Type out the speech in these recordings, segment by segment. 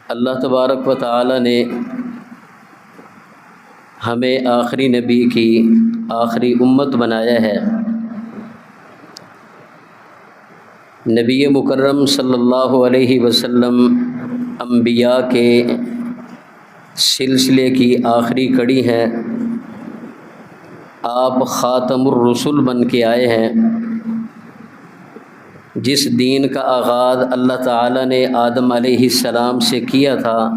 اللہ تبارک و تعالی نے ہمیں آخری نبی کی آخری امت بنایا ہے۔ نبی مکرم صلی اللہ علیہ وسلم انبیاء کے سلسلے کی آخری کڑی ہیں۔ آپ خاتم الرسل بن کے آئے ہیں۔ جس دین کا آغاز اللہ تعالیٰ نے آدم علیہ السلام سے کیا تھا،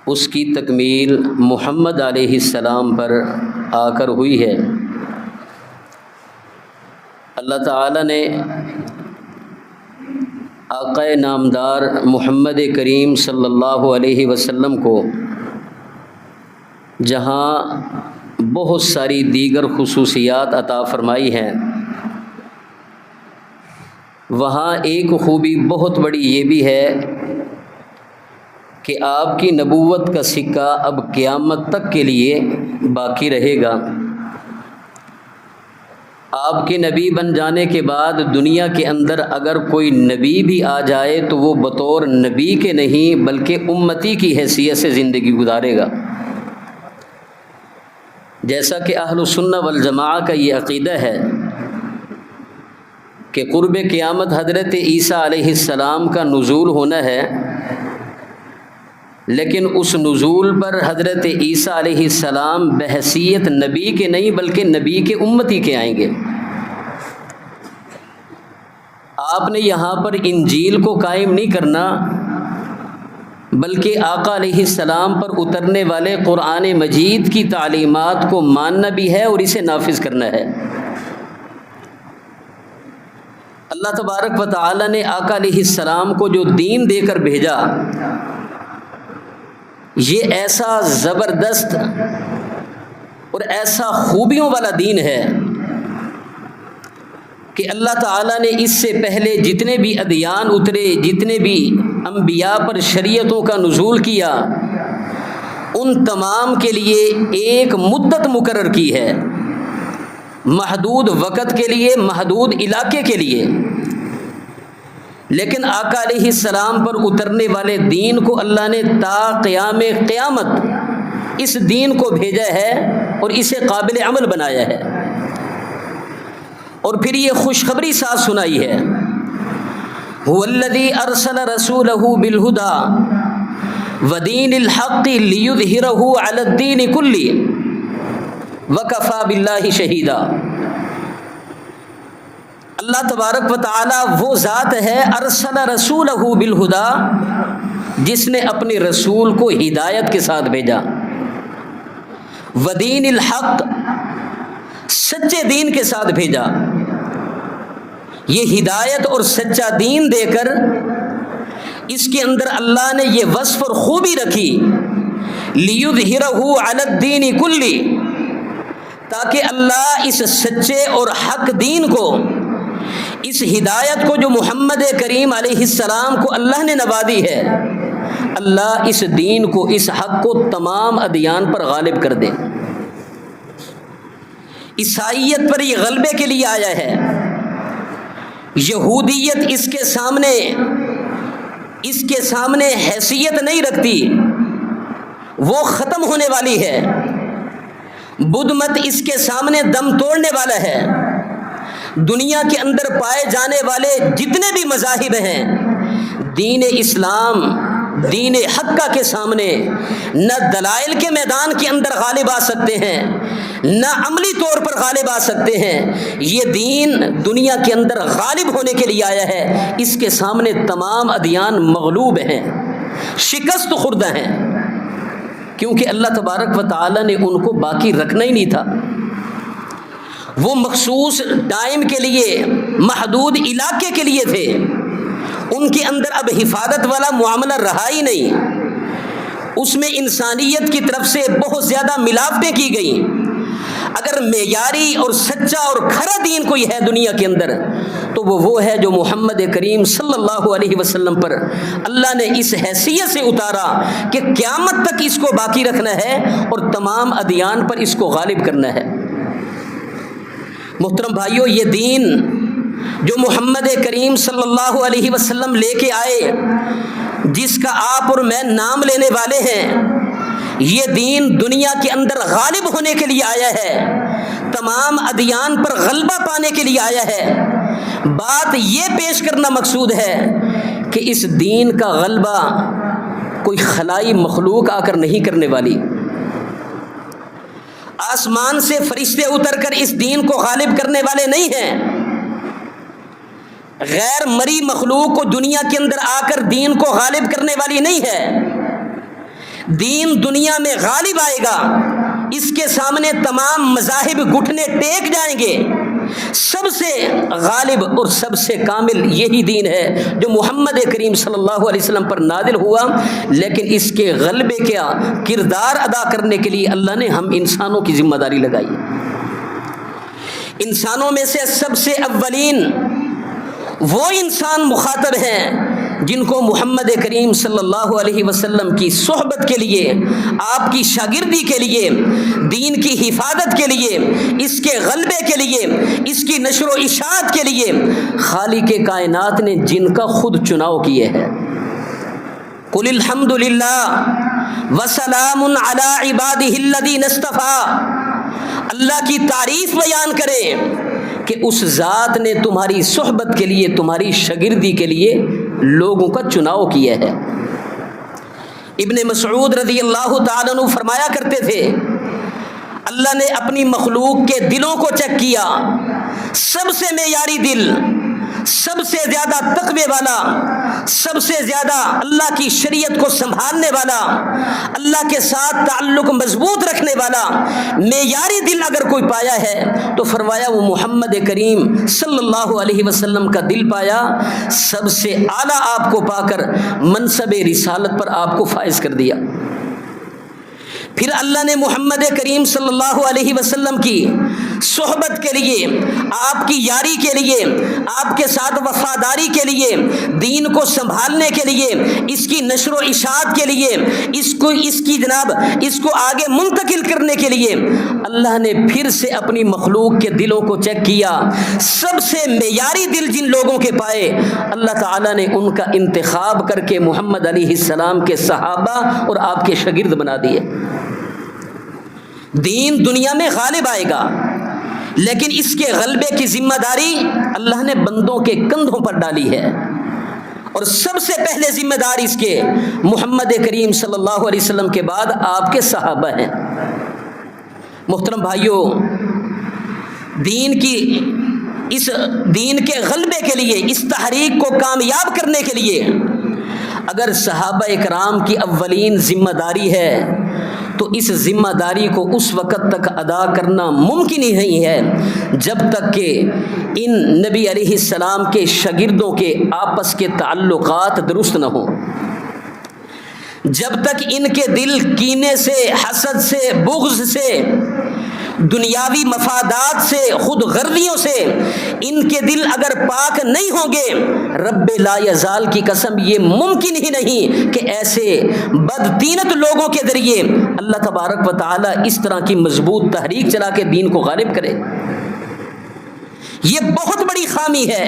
اس کی تکمیل محمد علیہ السلام پر آ کر ہوئی ہے۔ اللہ تعالیٰ نے آقا نامدار محمد کریم صلی اللہ علیہ وسلم کو جہاں بہت ساری دیگر خصوصیات عطا فرمائی ہیں، وہاں ایک خوبی بہت بڑی یہ بھی ہے کہ آپ کی نبوت کا سکہ اب قیامت تک کے لیے باقی رہے گا۔ آپ کے نبی بن جانے کے بعد دنیا کے اندر اگر کوئی نبی بھی آ جائے تو وہ بطور نبی کے نہیں بلکہ امتی کی حیثیت سے زندگی گزارے گا۔ جیسا کہ اہل السنہ والجماعہ کا یہ عقیدہ ہے کہ قرب قیامت حضرت عیسیٰ علیہ السلام کا نزول ہونا ہے، لیکن اس نزول پر حضرت عیسیٰ علیہ السلام بحیثیت نبی کے نہیں بلکہ نبی کے امتی کے آئیں گے۔ آپ نے یہاں پر انجیل کو قائم نہیں کرنا بلکہ آقا علیہ السلام پر اترنے والے قرآن مجید کی تعلیمات کو ماننا بھی ہے اور اسے نافذ کرنا ہے۔ اللہ تبارک و تعالی نے آقا علیہ السلام کو جو دین دے کر بھیجا، یہ ایسا زبردست اور ایسا خوبیوں والا دین ہے کہ اللہ تعالیٰ نے اس سے پہلے جتنے بھی ادیان اترے، جتنے بھی انبیاء پر شریعتوں کا نزول کیا، ان تمام کے لیے ایک مدت مقرر کی ہے، محدود وقت کے لیے، محدود علاقے کے لیے۔ لیکن آقا علیہ السلام پر اترنے والے دین کو اللہ نے تا قیام قیامت اس دین کو بھیجا ہے اور اسے قابل عمل بنایا ہے، اور پھر یہ خوشخبری ساتھ سنائی ہے، هو الذی ارسل رسولہ بالہدی ودین الحق لیظہرہ علی الدین کلہ وکفی باللہ شہیدا۔ اللہ تبارک و تعالی وہ ذات ہے ارسل رسولہ بالہدی، جس نے اپنے رسول کو ہدایت کے ساتھ بھیجا، ودین الحق سچے دین کے ساتھ بھیجا۔ یہ ہدایت اور سچا دین دے کر اس کے اندر اللہ نے یہ وصف اور خوبی رکھی، لیظہرہ علی الدین کلہ، تاکہ اللہ اس سچے اور حق دین کو، اس ہدایت کو جو محمد کریم علیہ السلام کو اللہ نے نوازی ہے، اللہ اس دین کو، اس حق کو تمام ادیان پر غالب کر دے۔ عیسائیت پر یہ غلبے کے لیے آیا ہے، یہودیت اس کے سامنے حیثیت نہیں رکھتی، وہ ختم ہونے والی ہے۔ بدھ مت اس کے سامنے دم توڑنے والا ہے۔ دنیا کے اندر پائے جانے والے جتنے بھی مذاہب ہیں، دین اسلام، دین حقہ کے سامنے نہ دلائل کے میدان کے اندر غالب آ سکتے ہیں، نہ عملی طور پر غالب آ سکتے ہیں۔ یہ دین دنیا کے اندر غالب ہونے کے لیے آیا ہے، اس کے سامنے تمام ادیان مغلوب ہیں، شکست خوردہ ہیں، کیونکہ اللہ تبارک و تعالی نے ان کو باقی رکھنا ہی نہیں تھا۔ وہ مخصوص ٹائم کے لیے، محدود علاقے کے لیے تھے، ان کے اندر اب حفاظت والا معاملہ رہا ہی نہیں۔ اس میں انسانیت کی طرف سے بہت زیادہ ملاوٹیں کی گئیں۔ اگر معیاری اور سچا اور کھرا دین کوئی ہے دنیا کے اندر تو وہ ہے جو محمد کریم صلی اللہ علیہ وسلم پر اللہ نے اس حیثیت سے اتارا کہ قیامت تک اس کو باقی رکھنا ہے اور تمام ادیان پر اس کو غالب کرنا ہے۔ محترم بھائیو، یہ دین جو محمد کریم صلی اللہ علیہ وسلم لے کے آئے، جس کا آپ اور میں نام لینے والے ہیں، یہ دین دنیا کے اندر غالب ہونے کے لیے آیا ہے، تمام ادیان پر غلبہ پانے کے لیے آیا ہے۔ بات یہ پیش کرنا مقصود ہے کہ اس دین کا غلبہ کوئی خلائی مخلوق آ کر نہیں کرنے والی، آسمان سے فرشتے اتر کر اس دین کو غالب کرنے والے نہیں ہیں، غیر مری مخلوق کو دنیا کے اندر آ کر دین کو غالب کرنے والی نہیں ہے۔ دین دنیا میں غالب آئے گا، اس کے سامنے تمام مذاہب گھٹنے ٹیک جائیں گے۔ سب سے غالب اور سب سے کامل یہی دین ہے جو محمد کریم صلی اللہ علیہ وسلم پر نازل ہوا، لیکن اس کے غلبے کا کردار ادا کرنے کے لیے اللہ نے ہم انسانوں کی ذمہ داری لگائی۔ انسانوں میں سے سب سے اولین وہ انسان مخاطب ہیں جن کو محمد کریم صلی اللہ علیہ وسلم کی صحبت کے لیے، آپ کی شاگردی کے لیے، دین کی حفاظت کے لیے، اس کے غلبے کے لیے، اس کی نشر و اشاعت کے لیے خالق کائنات نے جن کا خود چناؤ کیے ہے۔ قل الحمد للہ وسلام علی عبادہ الذین اصطفیٰ، اللہ کی تعریف بیان کریں کہ اس ذات نے تمہاری صحبت کے لیے، تمہاری شاگردی کے لیے لوگوں کا چناؤ کیا ہے۔ ابن مسعود رضی اللہ تعالیٰ عنہ فرمایا کرتے تھے، اللہ نے اپنی مخلوق کے دلوں کو چیک کیا، سب سے معیاری دل، سب سے زیادہ تقوی والا، سب سے زیادہ اللہ کی شریعت کو سنبھالنے والا، اللہ کے ساتھ تعلق مضبوط رکھنے والا معیاری دل اگر کوئی پایا ہے تو فرمایا وہ محمد کریم صلی اللہ علیہ وسلم کا دل پایا، سب سے اعلیٰ آپ کو پا کر منصب رسالت پر آپ کو فائز کر دیا۔ پھر اللہ نے محمد کریم صلی اللہ علیہ وسلم کی صحبت کے لیے، آپ کی یاری کے لیے، آپ کے ساتھ وفاداری کے لیے، دین کو سنبھالنے کے لیے، اس کی نشر و اشاعت کے لیے، اس کو آگے منتقل کرنے کے لیے اللہ نے پھر سے اپنی مخلوق کے دلوں کو چیک کیا۔ سب سے معیاری دل جن لوگوں کے پائے، اللہ تعالیٰ نے ان کا انتخاب کر کے محمد علیہ السلام کے صحابہ اور آپ کے شاگرد بنا دیے۔ دین دنیا میں غالب آئے گا، لیکن اس کے غلبے کی ذمہ داری اللہ نے بندوں کے کندھوں پر ڈالی ہے، اور سب سے پہلے ذمہ دار اس کے محمد کریم صلی اللہ علیہ وسلم کے بعد آپ کے صحابہ ہیں۔ محترم بھائیوں، اس دین کے غلبے کے لیے، اس تحریک کو کامیاب کرنے کے لیے اگر صحابہ اکرام کی اولین ذمہ داری ہے تو اس ذمہ داری کو اس وقت تک ادا کرنا ممکن ہی نہیں ہے جب تک کہ ان نبی علیہ السلام کے شاگردوں کے آپس کے تعلقات درست نہ ہوں، جب تک ان کے دل کینے سے، حسد سے، بغض سے، دنیاوی مفادات سے، خود غرضیوں سے ان کے دل اگر پاک نہیں ہوں گے، رب لا یزال کی قسم یہ ممکن ہی نہیں کہ ایسے بدتینت لوگوں کے ذریعے اللہ تبارک و تعالی اس طرح کی مضبوط تحریک چلا کے دین کو غالب کرے۔ یہ بہت بڑی خامی ہے،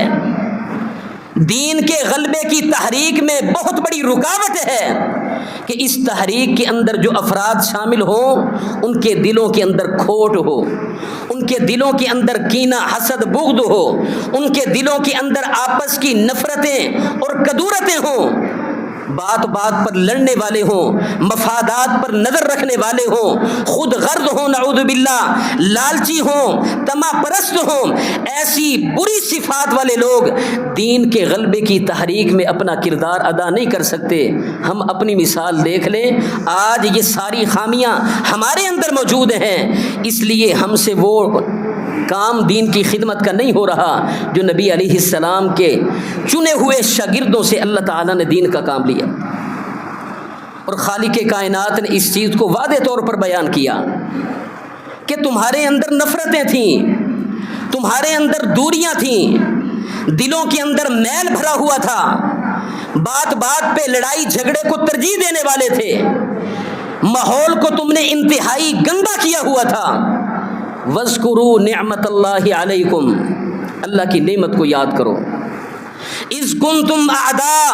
دین کے غلبے کی تحریک میں بہت بڑی رکاوٹ ہے کہ اس تحریک کے اندر جو افراد شامل ہوں ان کے دلوں کے اندر کھوٹ ہو، ان کے دلوں کے اندر کینہ، حسد، بغض ہو، ان کے دلوں کے اندر آپس کی نفرتیں اور کدورتیں ہوں، بات بات پر لڑنے والے ہوں، مفادات پر نظر رکھنے والے ہوں، خود غرض ہوں، نعوذ باللہ، لالچی ہوں، طمع پرست ہوں، ایسی بری صفات والے لوگ دین کے غلبے کی تحریک میں اپنا کردار ادا نہیں کر سکتے۔ ہم اپنی مثال دیکھ لیں، آج یہ ساری خامیاں ہمارے اندر موجود ہیں، اس لیے ہم سے وہ کام دین کی خدمت کا نہیں ہو رہا جو نبی علیہ السلام کے چنے ہوئے شاگردوں سے اللہ تعالیٰ نے دین کا کام لیا۔ اور خالق کائنات نے اس چیز کو واضح طور پر بیان کیا کہ تمہارے اندر نفرتیں تھیں، تمہارے اندر دوریاں تھیں، دلوں کے اندر میل بھرا ہوا تھا، بات بات پہ لڑائی جھگڑے کو ترجیح دینے والے تھے، ماحول کو تم نے انتہائی گندا کیا ہوا تھا۔ وَاذْكُرُوا نِعْمَةَ اللَّهِ عَلَيْكُمْ، اللہ کی نعمت کو یاد کرو۔ اِذْ كُنْتُمْ أَعْدَاءَ،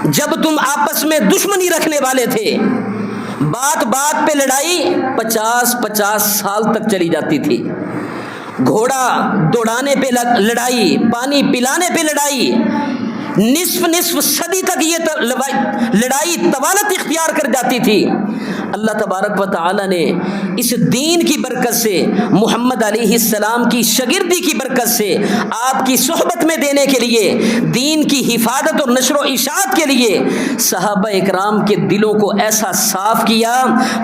جب تم آپس میں دشمنی رکھنے والے تھے، بات بات پہ لڑائی 50 سال تک چلی جاتی تھی، گھوڑا دوڑانے پہ لڑائی، پانی پلانے پہ لڑائی، نصف صدی تک یہ لڑائی طوالت اختیار کر جاتی تھی۔ اللہ تبارک و تعالی نے اس دین کی برکت سے، محمد علیہ السلام کی شاگردی کی برکت سے، آپ کی صحبت میں دینے کے لیے، دین کی حفاظت اور نشر و اشاعت کے لیے صحابہ اکرام کے دلوں کو ایسا صاف کیا،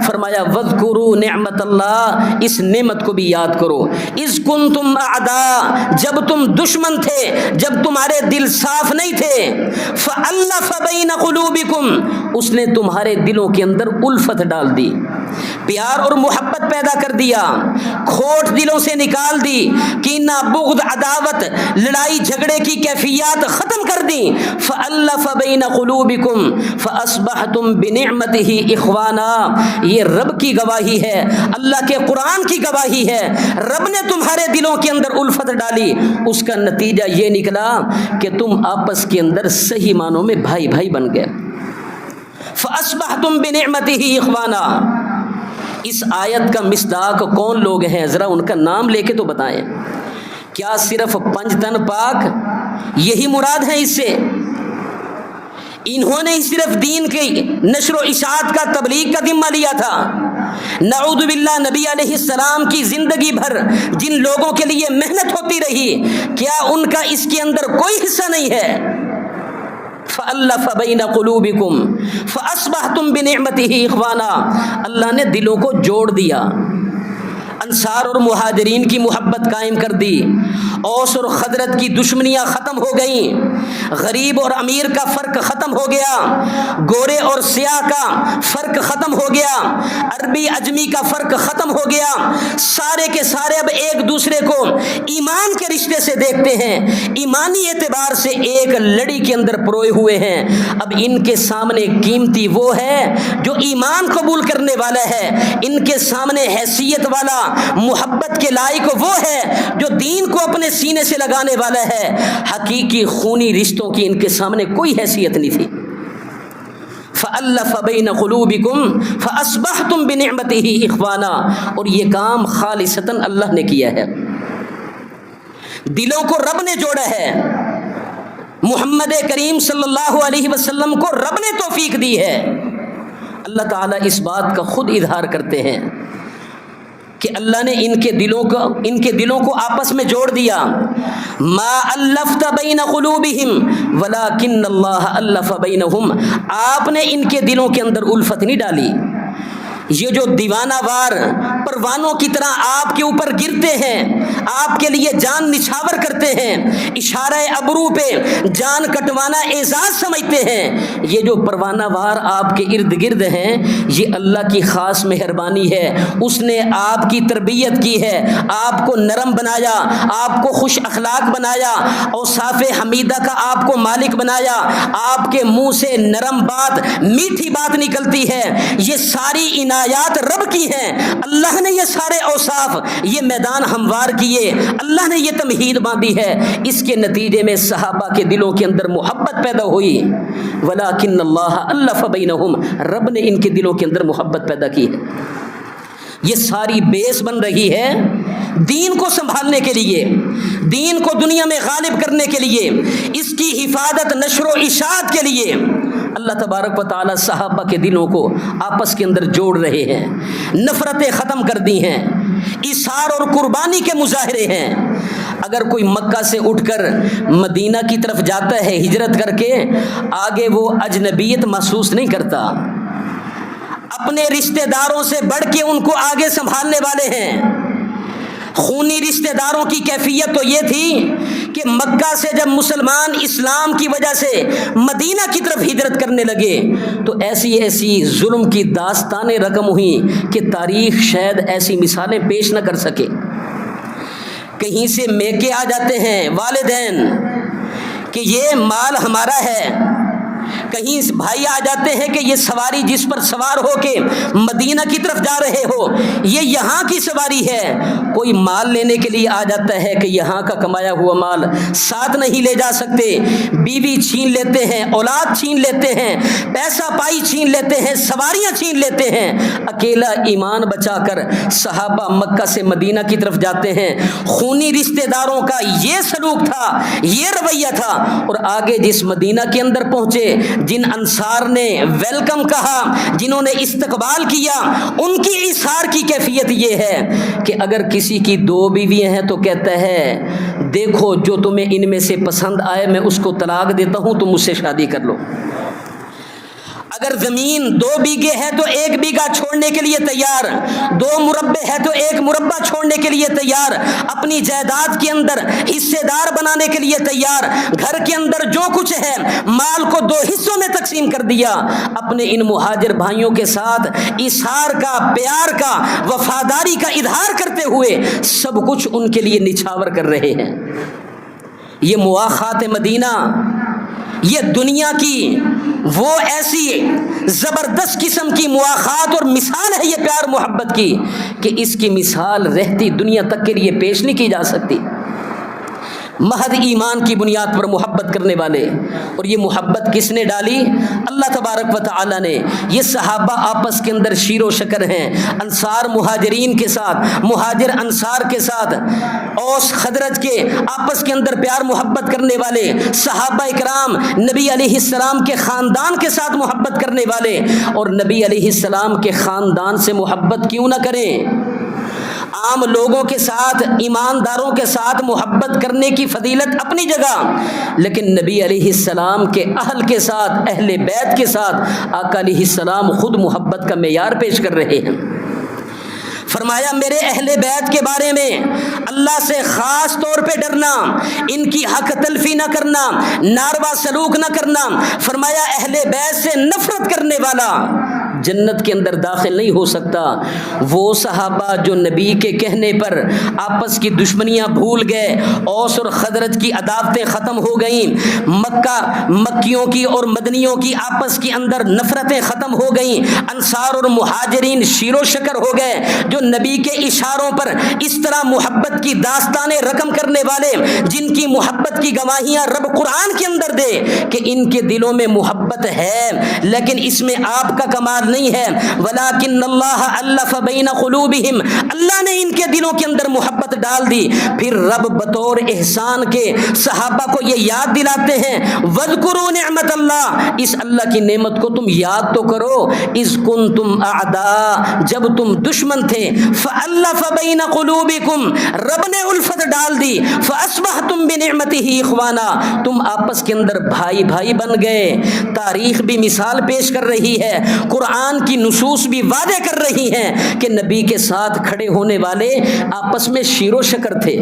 فرمایا وَاذْكُرُوا نعمت اللہ، اس نعمت کو بھی یاد کرو، اذ کنتم اعداء، جب تم دشمن تھے، جب تمہارے دل صاف نہیں تھے، فَأَلَّفَ بَيْنَ قُلُوبِكُمْ، اس نے تمہارے دلوں کے اندر الفت ڈال دی، پیار اور محبت پیدا کر دیا، کھوٹ دلوں سے نکال دی، کینہ بغض عداوت لڑائی جھگڑے کی کیفیات ختم کر دی، فَأَلَّفَ بَيْنَ قُلُوبِكُمْ فَأَصْبَحْتُمْ بِنِعْمَتِهِ إِخْوَانًا، یہ رب کی گواہی ہے، اللہ کے قرآن کی گواہی ہے، رب نے تمہارے دلوں کے اندر الفت ڈالی، اس کا نتیجہ یہ نکلا کہ تم آپس کے اندر صحیح معنوں میں بھائی بھائی بن گئے۔ فَأَصْبَحْتُمْ بِنِعْمَتِهِ إِخْوَانًا، اس آیت کا مصداق کون لوگ ہیں؟ ذرا ان کا نام لے کے تو بتائیں۔ کیا صرف 5 تن پاک یہی مراد ہے اس سے؟ انہوں نے صرف دین کی نشر و اشاعت کا، تبلیغ کا ذمہ لیا تھا؟ نعوذ باللہ، نبی علیہ السلام کی زندگی بھر جن لوگوں کے لیے محنت ہوتی رہی، کیا ان کا اس کے اندر کوئی حصہ نہیں ہے؟ فَأَلَّفَ بَيْنَ قُلُوبِكُمْ فَأَصْبَحْتُمْ بِنِعْمَتِهِ إِخْوَانًا، اللہ نے دلوں کو جوڑ دیا، انصار اور مہاجرین کی محبت قائم کر دی، اوس اور خزرج کی دشمنیاں ختم ہو گئیں، غریب اور امیر کا فرق ختم ہو گیا، گورے اور سیاہ کا فرق ختم ہو گیا، عربی اجمی کا فرق ختم ہو گیا، سارے کے سارے اب ایک دوسرے کو ایمان کے رشتے سے دیکھتے ہیں، ایمانی اعتبار سے ایک لڑی کے اندر پروئے ہوئے ہیں۔ اب ان کے سامنے قیمتی وہ ہے جو ایمان قبول کرنے والا ہے، ان کے سامنے حیثیت والا، محبت کے لائق وہ ہے جو دین کو اپنے سینے سے لگانے والا ہے۔ حقیقی خونی رشتوں کی ان کے سامنے کوئی حیثیت نہیں تھی۔ فَأَلَّفَ بَيْنَ قُلُوبِكُمْ فَأَصْبَحْتُمْ بِنِعْمَتِهِ إِخْوَانًا، اور یہ کام خالصتاً اللہ نے کیا ہے، دلوں کو رب نے جوڑا ہے، محمد کریم صلی اللہ علیہ وسلم کو رب نے توفیق دی ہے۔ اللہ تعالیٰ اس بات کا خود اظہار کرتے ہیں کہ اللہ نے ان کے دلوں کو آپس میں جوڑ دیا۔ ما الفت بین قلوبہم ولکن اللہ الف بینہم، آپ نے ان کے دلوں کے اندر الفت نہیں ڈالی۔ یہ جو دیوانہ وار پروانوں کی طرح آپ کے اوپر گرتے ہیں، آپ کے لیے جان نچھاور کرتے ہیں، اشارہ ابرو پہ جان کٹوانا اعزاز سمجھتے ہیں، یہ جو پروانہ وار آپ کے ارد گرد ہیں، یہ اللہ کی خاص مہربانی ہے، اس نے آپ کی تربیت کی ہے، آپ کو نرم بنایا، آپ کو خوش اخلاق بنایا، اوصاف حمیدہ کا آپ کو مالک بنایا، آپ کے منہ سے نرم بات، میٹھی بات نکلتی ہے، یہ ساری عنایات رب کی ہیں۔ اللہ نے یہ سارے اوصاف، یہ میدان ہموار کیے، اللہ نے یہ تمہید باندھی ہے، اس کے نتیجے میں صحابہ کے دلوں کے اندر محبت پیدا ہوئی۔ ولیکن اللہ الف بینہم، رب نے ان کے دلوں کے اندر محبت پیدا کی ہے۔ یہ ساری بیس بن رہی ہے دین کو سنبھالنے کے لیے، دین کو دنیا میں غالب کرنے کے لیے، اس کی حفاظت نشر و اشاعت کے لیے اللہ تبارک و تعالی صحابہ کے دلوں کو آپس کے اندر جوڑ رہے ہیں، نفرتیں ختم کر دی ہیں، ایثار اور قربانی کے مظاہرے ہیں۔ اگر کوئی مکہ سے اٹھ کر مدینہ کی طرف جاتا ہے ہجرت کر کے، آگے وہ اجنبیت محسوس نہیں کرتا، اپنے رشتہ داروں سے بڑھ کے ان کو آگے سنبھالنے والے ہیں۔ خونی رشتہ داروں کی کیفیت تو یہ تھی کہ مکہ سے جب مسلمان اسلام کی وجہ سے مدینہ کی طرف ہجرت کرنے لگے تو ایسی ظلم کی داستانیں رقم ہوئیں کہ تاریخ شاید ایسی مثالیں پیش نہ کر سکے۔ کہیں سے میکے آ جاتے ہیں والدین کہ یہ مال ہمارا ہے، کہیں بھائی آ جاتے ہیں کہ یہ سواری جس پر سوار ہو کے مدینہ کی طرف جا رہے ہو یہ یہاں کی سواری ہے، کوئی مال لینے کے لیے آ جاتا ہے کہ یہاں کا کمایا ہوا مال ساتھ نہیں لے جا سکتے، بیوی چھین لیتے ہیں، اولاد چھین لیتے ہیں، پیسہ پائی چھین لیتے ہیں، سواریاں چھین لیتے ہیں، اکیلا ایمان بچا کر صحابہ مکہ سے مدینہ کی طرف جاتے ہیں۔ خونی رشتہ داروں کا یہ سلوک تھا، یہ رویہ تھا، اور آگے جس مدینہ کے اندر پہنچے جن انصار نے ویلکم کہا، جنہوں نے استقبال کیا، ان کی ایثار کی کیفیت یہ ہے کہ اگر کسی کی 2 بیویاں ہیں تو کہتا ہے دیکھو جو تمہیں ان میں سے پسند آئے میں اس کو طلاق دیتا ہوں، تم مجھ سے شادی کر لو۔ اگر زمین 2 بیگھے ہے تو 1 بیگھہ چھوڑنے کے لیے تیار، 2 مربع ہے تو 1 مربع چھوڑنے کے لیے تیار، اپنی جائیداد کے اندر حصے دار بنانے کے لیے تیار، گھر کے اندر جو کچھ ہے مال کو 2 حصوں میں تقسیم کر دیا، اپنے ان مہاجر بھائیوں کے ساتھ ایثار کا، پیار کا، وفاداری کا اظہار کرتے ہوئے سب کچھ ان کے لیے نچھاور کر رہے ہیں۔ یہ مواخات مدینہ، یہ دنیا کی وہ ایسی زبردست قسم کی مواخات اور مثال ہے یہ پیار محبت کی کہ اس کی مثال رہتی دنیا تک کے لیے پیش نہیں کی جا سکتی۔ محض ایمان کی بنیاد پر محبت کرنے والے، اور یہ محبت کس نے ڈالی؟ اللہ تبارک و تعالی نے۔ یہ صحابہ آپس کے اندر شیر و شکر ہیں، انصار مہاجرین کے ساتھ، مہاجر انصار کے ساتھ، اوس خزرج کے آپس کے اندر پیار محبت کرنے والے، صحابہ اکرام نبی علیہ السلام کے خاندان کے ساتھ محبت کرنے والے، اور نبی علیہ السلام کے خاندان سے محبت کیوں نہ کریں؟ عام لوگوں کے ساتھ، ایمانداروں کے ساتھ محبت کرنے کی فضیلت اپنی جگہ، لیکن نبی علیہ السلام کے اہل کے ساتھ، اہل بیت کے ساتھ آقا علیہ السلام خود محبت کا معیار پیش کر رہے ہیں۔ فرمایا میرے اہل بیت کے بارے میں اللہ سے خاص طور پہ ڈرنا، ان کی حق تلفی نہ کرنا، ناروا سلوک نہ کرنا۔ فرمایا اہل بیت سے نفرت کرنے والا جنت کے اندر داخل نہیں ہو سکتا۔ وہ صحابہ جو نبی کے کہنے پر آپس کی دشمنیاں بھول گئے، اوس اور خزرج کی عداوتیں ختم ہو گئیں، مکیوں کی اور مدنیوں کی آپس کے اندر نفرتیں ختم ہو گئیں، انصار اور مہاجرین شیر و شکر ہو گئے، جو نبی کے اشاروں پر اس طرح محبت کی داستانیں رقم کرنے والے، جن کی محبت کی گواہیاں رب قرآن کے اندر دے کہ ان کے دلوں میں محبت ہے، لیکن اس میں آپ کا کمال نہیں ہے، ولیکن اللہ الف بین قلوبہم، اللہ نے ان کے دلوں کے اندر محبت ڈال دی۔ پھر رب بطور احسان کے صحابہ کو یہ یاد دلاتے ہیں وذکروا نعمت اللہ، اس اللہ کی نعمت کو تم یاد تو کرو، اذ کنتم اعداء، جب تم دشمن تھے، فالف بین قلوبکم، رب نے الفت ڈال دی، فاصبحتم بنعمتہ اخوانا، تم آپس کے اندر بھائی بھائی بن گئے۔ تاریخ بھی مثال پیش کر رہی ہے، قرآن کی نصوص بھی واضح کر رہی ہیں کہ نبی کے ساتھ کھڑے ہونے والے آپس میں شیر و شکر تھے۔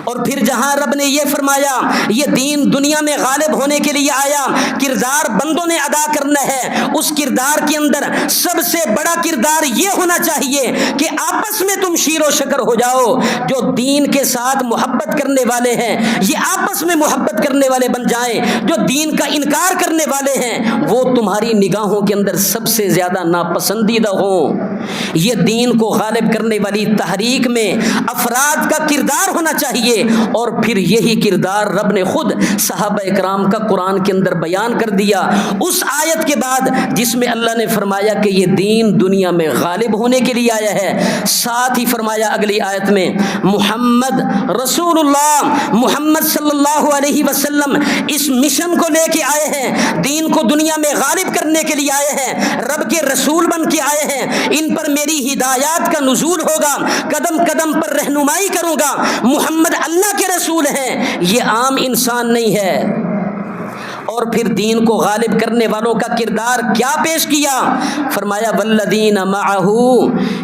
اور پھر جہاں رب نے یہ فرمایا یہ دین دنیا میں غالب ہونے کے لیے آیا، کردار بندوں نے ادا کرنا ہے، اس کردار کے اندر سب سے بڑا کردار یہ ہونا چاہیے کہ آپس میں تم شیر و شکر ہو جاؤ۔ جو دین کے ساتھ محبت کرنے والے ہیں یہ آپس میں محبت کرنے والے بن جائیں، جو دین کا انکار کرنے والے ہیں وہ تمہاری نگاہوں کے اندر سب سے زیادہ ناپسندیدہ ہوں۔ یہ دین کو غالب کرنے والی تحریک میں افراد کا کردار ہونا چاہیے، اور پھر یہی کردار رب نے خود صحابہ اکرام کا قرآن کے اندر بیان کر دیا اس آیت کے بعد جس میں اللہ نے فرمایا کہ یہ دین دنیا میں غالب ہونے کے لیے آیا ہے۔ ساتھ ہی فرمایا اگلی آیت میں محمد رسول اللہ، محمد صلی اللہ علیہ وسلم اس مشن کو لے کے آئے ہیں، دین کو دنیا میں غالب کرنے کے لیے آئے ہیں، رب کے رسول بن کے آئے ہیں، ان پر میری ہدایات کا نزول ہوگا، قدم قدم پر رہنمائی کروں گا۔ محمد اللہ کے رسول ہیں، یہ عام انسان نہیں ہے۔ اور پھر دین کو غالب کرنے والوں کا کردار کیا پیش کیا؟ فرمایا والذین معہ،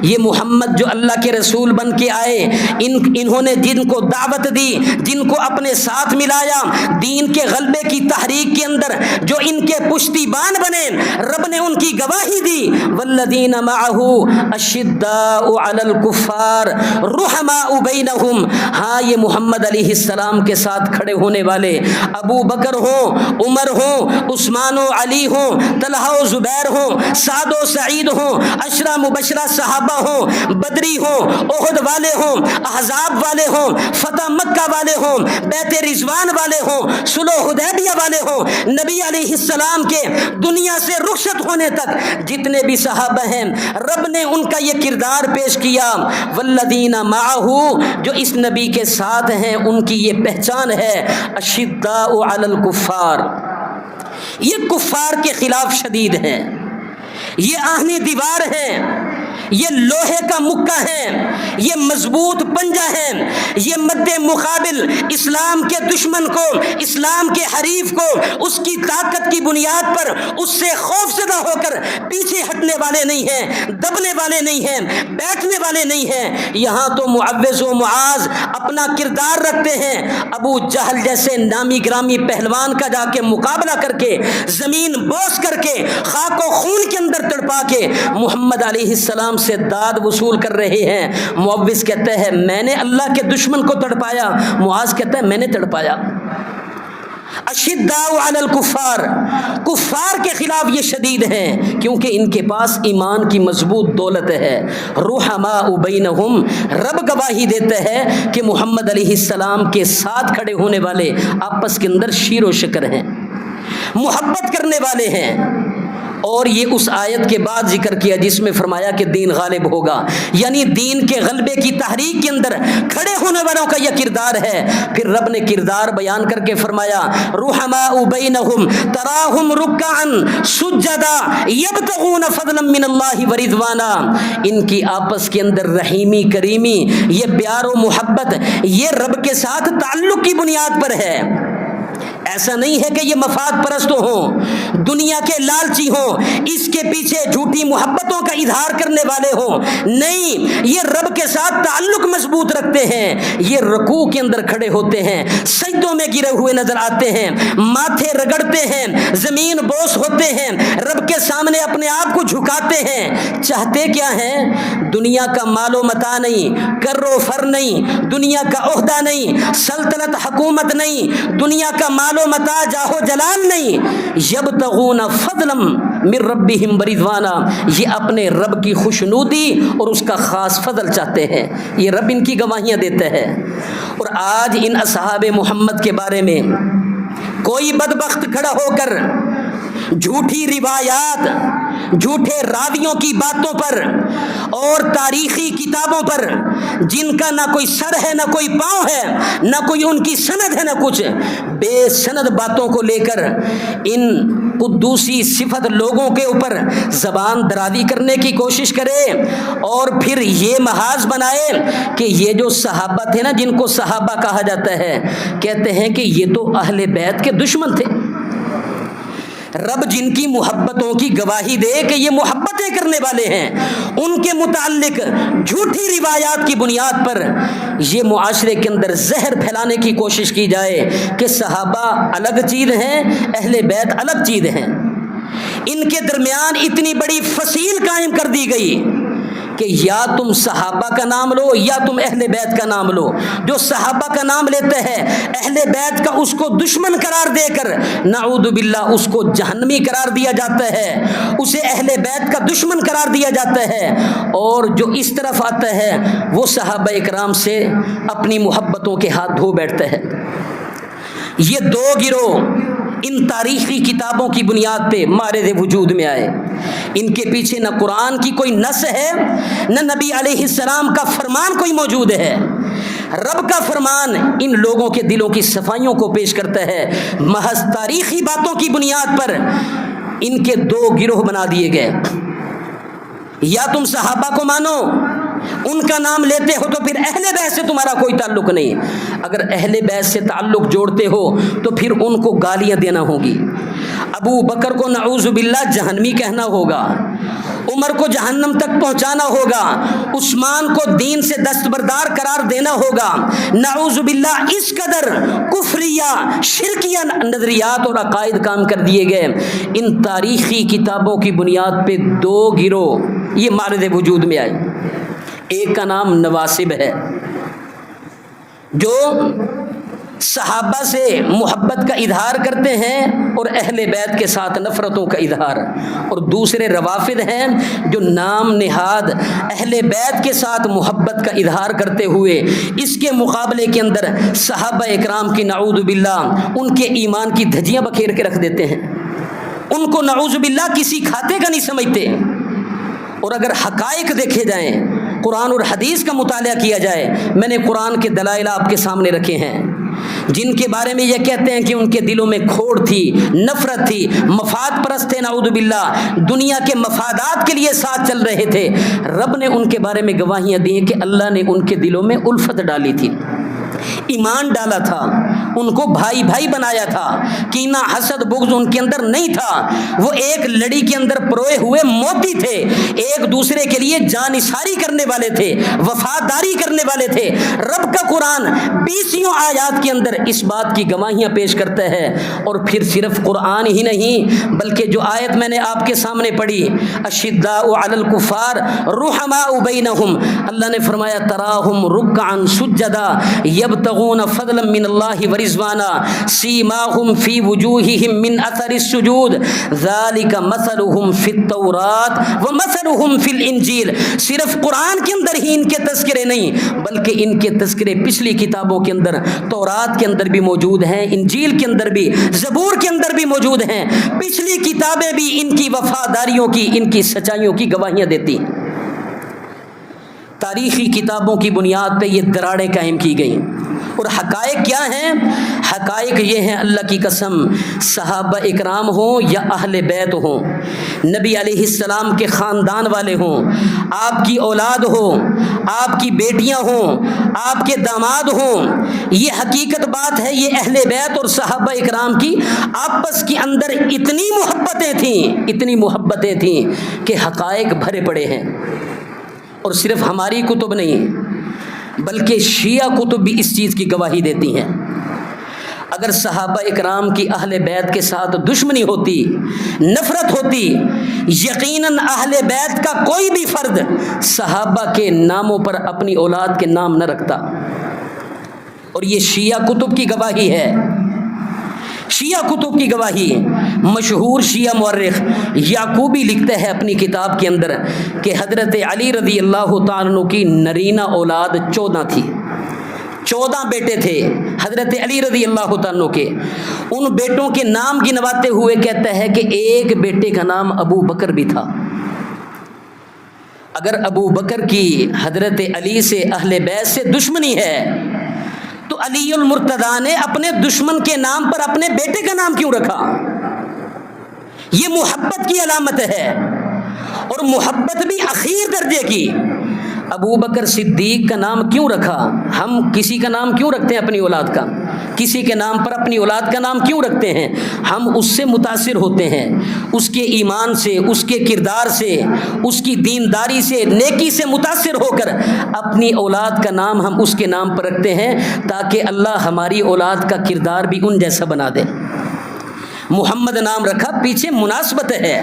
یہ محمد جو اللہ کے رسول بن کے آئے، انہوں نے جن کو دعوت دی، جن کو اپنے ساتھ ملایا، دین کے غلبے کی تحریک کے اندر جو ان کے پشتیبان بنے، رب نے ان کی گواہی دی والذین معہ اشداء علی الکفار رحماء بینہم، ہاں یہ محمد علیہ السلام کے ساتھ کھڑے ہونے والے ابو بکر ہوں، عمر عمر ہوں، عثمان و علی ہوں، طلحہ و زبیر ہوں، سعد و سعید ہوں، عشرہ مبشرہ صحابہ ہوں، بدری ہوں، احد والے ہوں، احزاب والے ہوں، فتح مکہ والے ہوں، بیت رضوان والے ہوں، صلح حدیبیہ والے ہوں، نبی علیہ السلام کے دنیا سے رخصت ہونے تک جتنے بھی صحابہ ہیں، رب نے ان کا یہ کردار پیش کیا۔ والذین معہ، جو اس نبی کے ساتھ ہیں ان کی یہ پہچان ہے، اشداء علی الکفار، یہ کفار کے خلاف شدید ہیں، یہ آہنی دیوار ہیں، یہ لوہے کا مکہ ہے، یہ مضبوط پنجہ ہے، یہ مد مقابل اسلام کے دشمن کو، اسلام کے حریف کو اس کی طاقت کی بنیاد پر اس سے خوف زدہ ہو کر پیچھے ہٹنے والے نہیں ہیں، دبنے والے نہیں ہیں، بیٹھنے والے نہیں ہیں۔ یہاں تو معوذ و معاذ اپنا کردار رکھتے ہیں، ابو جہل جیسے نامی گرامی پہلوان کا جا کے مقابلہ کر کے، زمین بوس کر کے، خاک و خون کے اندر تڑپا کے محمد علیہ السلام سے داد وصول کر رہے ہیں۔ معوذ کہتے ہیں میں نے اللہ کے دشمن کو تڑپایا، معاذ کہتا ہے میں نے تڑپایا۔ اشداء علی الکفار، کفار کے خلاف یہ شدید ہیں کیونکہ ان کے پاس ایمان کی مضبوط دولت ہے۔ رحماء بینہم، رب گواہی دیتا ہے کہ محمد علیہ السلام کے ساتھ کھڑے ہونے والے آپس کے اندر شیر و شکر ہیں، محبت کرنے والے ہیں۔ اور یہ اس آیت کے بعد ذکر کیا جس میں فرمایا کہ دین غالب ہوگا، یعنی دین کے غلبے کی تحریک کے اندر کھڑے ہونے والوں کا یہ کردار ہے۔ پھر رب نے کردار بیان کر کے فرمایا رحماء بینہم تراہم رکعا سجدا یبتغون فضلا من اللہ ورضوانا، ان کی آپس کے اندر رحیمی کریمی، یہ پیار و محبت یہ رب کے ساتھ تعلق کی بنیاد پر ہے۔ ایسا نہیں ہے کہ یہ مفاد پرست ہوں، دنیا کے لالچی ہوں، اس کے پیچھے جھوٹی محبتوں کا اظہار کرنے والے ہوں، نہیں، یہ رب کے ساتھ تعلق مضبوط رکھتے ہیں، یہ رکوع کے اندر کھڑے ہوتے ہیں، سجدوں میں گرے ہوئے نظر آتے ہیں، ماتھے رگڑتے ہیں، زمین بوس ہوتے ہیں، رب کے سامنے اپنے آپ کو جھکاتے ہیں۔ چاہتے کیا ہیں؟ دنیا کا مال و متاع نہیں، کر و فر نہیں، دنیا کا عہدہ نہیں، سلطنت حکومت نہیں، دنیا کا مال و متاع جاہ و جلال نہیں، یبتغون فضلا من ربہم ورضوانا، یہ اپنے رب کی خوشنودی اور اس کا خاص فضل چاہتے ہیں۔ یہ رب ان کی گواہیاں دیتا ہے۔ اور آج ان اصحاب محمد کے بارے میں کوئی بدبخت کھڑا ہو کر جھوٹی روایات، جھوٹے راویوں کی باتوں پر اور تاریخی کتابوں پر جن کا نہ کوئی سر ہے نہ کوئی پاؤں ہے، نہ کوئی ان کی سند ہے نہ کچھ، بے سند باتوں کو لے کر ان قدوسی صفت لوگوں کے اوپر زبان درازی کرنے کی کوشش کرے اور پھر یہ محاذ بنائے کہ یہ جو صحابہ تھے نا، جن کو صحابہ کہا جاتا ہے، کہتے ہیں کہ یہ تو اہل بیت کے دشمن تھے۔ رب جن کی محبتوں کی گواہی دے کہ یہ محبتیں کرنے والے ہیں، ان کے متعلق جھوٹی روایات کی بنیاد پر یہ معاشرے کے اندر زہر پھیلانے کی کوشش کی جائے کہ صحابہ الگ چیز ہیں، اہل بیت الگ چیز ہیں۔ ان کے درمیان اتنی بڑی فصیل قائم کر دی گئی کہ یا تم صحابہ کا نام لو یا تم اہل بیت کا نام لو۔ جو صحابہ کا نام لیتے ہیں، اہل بیت کا اس کو دشمن قرار دے کر نعوذ باللہ اس کو جہنمی قرار دیا جاتا ہے، اسے اہل بیت کا دشمن قرار دیا جاتا ہے، اور جو اس طرف آتا ہے وہ صحابہ اکرام سے اپنی محبتوں کے ہاتھ دھو بیٹھتا ہے۔ یہ دو گروہ ان تاریخی کتابوں کی بنیاد پہ مارد وجود میں آئے۔ ان کے پیچھے نہ قرآن کی کوئی نص ہے، نہ نبی علیہ السلام کا فرمان کوئی موجود ہے۔ رب کا فرمان ان لوگوں کے دلوں کی صفائیوں کو پیش کرتا ہے۔ محض تاریخی باتوں کی بنیاد پر ان کے دو گروہ بنا دیے گئے۔ یا تم صحابہ کو مانو، ان کا نام لیتے ہو تو پھر اہل بیت سے تمہارا کوئی تعلق نہیں، اگر اہل بیت سے تعلق جوڑتے ہو تو پھر ان کو گالیاں دینا ہوگی۔ ابو بکر کو نعوذ باللہ جہنمی کہنا ہوگا، عمر کو جہنم تک پہنچانا ہوگا، عثمان کو دین سے دستبردار قرار دینا ہوگا۔ نعوذ باللہ اس قدر کفریہ شرکیہ نظریات اور عقائد کام کر دیے گئے۔ ان تاریخی کتابوں کی بنیاد پہ دو گروہ یہ مارد وجود میں آئے۔ ایک کا نام نواسب ہے، جو صحابہ سے محبت کا اظہار کرتے ہیں اور اہل بیت کے ساتھ نفرتوں کا اظہار، اور دوسرے روافض ہیں جو نام نہاد اہل بیت کے ساتھ محبت کا اظہار کرتے ہوئے اس کے مقابلے کے اندر صحابہ اکرام کی نعوذ باللہ ان کے ایمان کی دھجیاں بکھیر کے رکھ دیتے ہیں، ان کو نعوذ باللہ کسی کھاتے کا نہیں سمجھتے۔ اور اگر حقائق دیکھے جائیں، قرآن اور حدیث کا مطالعہ کیا جائے، میں نے قرآن کے دلائل آپ کے سامنے رکھے ہیں، جن کے بارے میں یہ کہتے ہیں کہ ان کے دلوں میں کھوڑ تھی، نفرت تھی، مفاد پرست تھے، نعوذ باللہ دنیا کے مفادات کے لیے ساتھ چل رہے تھے، رب نے ان کے بارے میں گواہیاں دی کہ اللہ نے ان کے دلوں میں الفت ڈالی تھی، ایمان ڈالا تھا، ان کو بھائی بھائی بنایا تھا، کینہ حسد بغض ان کے اندر نہیں تھا، وہ ایک لڑی کے اندر پروئے ہوئے موتی تھے، ایک دوسرے کے لیے جان نثاری کرنے والے تھے، وفاداری کرنے والے تھے۔ رب کا قرآن 20 آیات کے اندر اس بات کی گواہیاں پیش کرتا ہے۔ اور پھر صرف قرآن ہی نہیں بلکہ جو آیت میں نے آپ کے سامنے پڑھی، اشداء علی الکفار رحماء بینہم، اللہ نے فرمایا تراہم رکعا سجدا یبتغون فضلا من اللہ ورضوانا سیماہم فی وجوہہم من اثر السجود ذالک مثلہم فی التوراۃ ومثلہم فی الانجیل۔ صرف قرآن کے اندر ہی ان کے تذکرے نہیں بلکہ ان کے تذکرے پچھلی کتابوں کے اندر، تورات کے اندر بھی موجود ہیں، انجیل کے اندر بھی، زبور کے اندر بھی موجود ہیں۔ پچھلی کتابیں بھی ان کی وفاداریوں کی، ان کی سچائیوں کی گواہیاں دیتی ہیں۔ تاریخی کتابوں کی بنیاد پہ یہ دراڑیں قائم کی گئیں، اور حقائق کیا ہیں؟ حقائق یہ ہیں، اللہ کی قسم، صحابہ اکرام ہوں یا اہل بیت ہوں، نبی علیہ السلام کے خاندان والے ہوں، آپ کی اولاد ہو، آپ کی بیٹیاں ہوں، آپ کے داماد ہوں، یہ حقیقت بات ہے، یہ اہل بیت اور صحابہ اکرام کی آپس کے اندر اتنی محبتیں تھیں کہ حقائق بھرے پڑے ہیں۔ اور صرف ہماری کتب نہیں بلکہ شیعہ کتب بھی اس چیز کی گواہی دیتی ہیں۔ اگر صحابہ اکرام کی اہل بیت کے ساتھ دشمنی ہوتی، نفرت ہوتی، یقیناً اہل بیت کا کوئی بھی فرد صحابہ کے ناموں پر اپنی اولاد کے نام نہ رکھتا، اور یہ شیعہ کتب کی گواہی ہے، شیعہ کتب کی گواہی۔ مشہور شیعہ مورخ یعقوبی لکھتا ہے اپنی کتاب کے اندر کہ حضرت علی رضی اللہ تعالیٰ عنہ کی نرینہ اولاد 14 تھی، 14 بیٹے تھے حضرت علی رضی اللہ تعالیٰ عنہ کے۔ ان بیٹوں کے نام گنواتے ہوئے کہتا ہے کہ ایک بیٹے کا نام ابو بکر بھی تھا۔ اگر ابو بکر کی حضرت علی سے اہل بیت سے دشمنی ہے تو علی المرتضیٰ نے اپنے دشمن کے نام پر اپنے بیٹے کا نام کیوں رکھا؟ یہ محبت کی علامت ہے، اور محبت بھی اخیر درجے کی۔ ابو بکر صدیق کا نام کیوں رکھا؟ ہم کسی کا نام کیوں رکھتے ہیں اپنی اولاد کا؟ کسی کے نام پر اپنی اولاد کا نام کیوں رکھتے ہیں؟ ہم اس سے متاثر ہوتے ہیں، اس کے ایمان سے، اس کے کردار سے، اس کی دینداری سے، نیکی سے متاثر ہو کر اپنی اولاد کا نام ہم اس کے نام پر رکھتے ہیں تاکہ اللہ ہماری اولاد کا کردار بھی ان جیسا بنا دے۔ محمد نام رکھا، پیچھے مناسبت ہے۔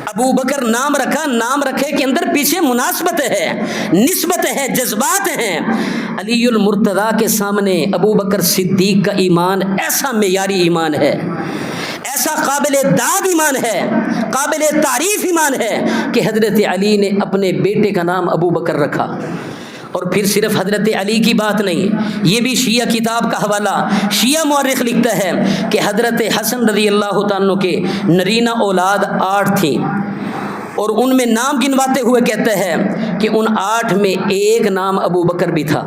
ابو بکر نام رکھا، نام رکھے کے اندر پیچھے مناسبت ہے، نسبت ہے، جذبات ہیں۔ علی المرتضیٰ کے سامنے ابو بکر صدیق کا ایمان ایسا معیاری ایمان ہے، ایسا قابل داد ایمان ہے، قابل تعریف ایمان ہے کہ حضرت علی نے اپنے بیٹے کا نام ابو بکر رکھا۔ اور پھر صرف حضرت علی کی بات نہیں، یہ بھی شیعہ کتاب کا حوالہ، شیعہ مورخ لکھتا ہے کہ حضرت حسن رضی اللہ تعالیٰ کے نرینہ اولاد 8 تھیں، اور ان میں نام گنواتے ہوئے کہتا ہے کہ ان 8 میں ایک نام ابو بکر بھی تھا۔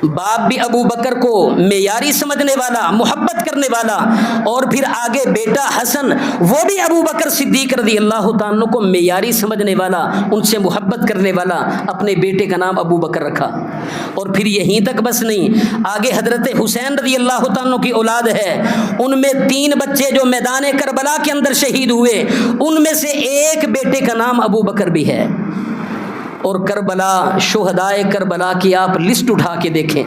باپ بھی ابو بکر کو معیاری سمجھنے والا، محبت کرنے والا، اور پھر آگے بیٹا حسن وہ بھی ابو بکر صدیق رضی اللہ تعالیٰ کو معیاری سمجھنے والا، ان سے محبت کرنے والا، اپنے بیٹے کا نام ابو بکر رکھا۔ اور پھر یہیں تک بس نہیں، آگے حضرت حسین رضی اللہ تعالیٰ کی اولاد ہے، ان میں 3 بچے جو میدان کربلا کے اندر شہید ہوئے، ان میں سے ایک بیٹے کا نام ابو بکر بھی ہے۔ اور کربلا، شہدائے کربلا کی آپ لسٹ اٹھا کے دیکھیں،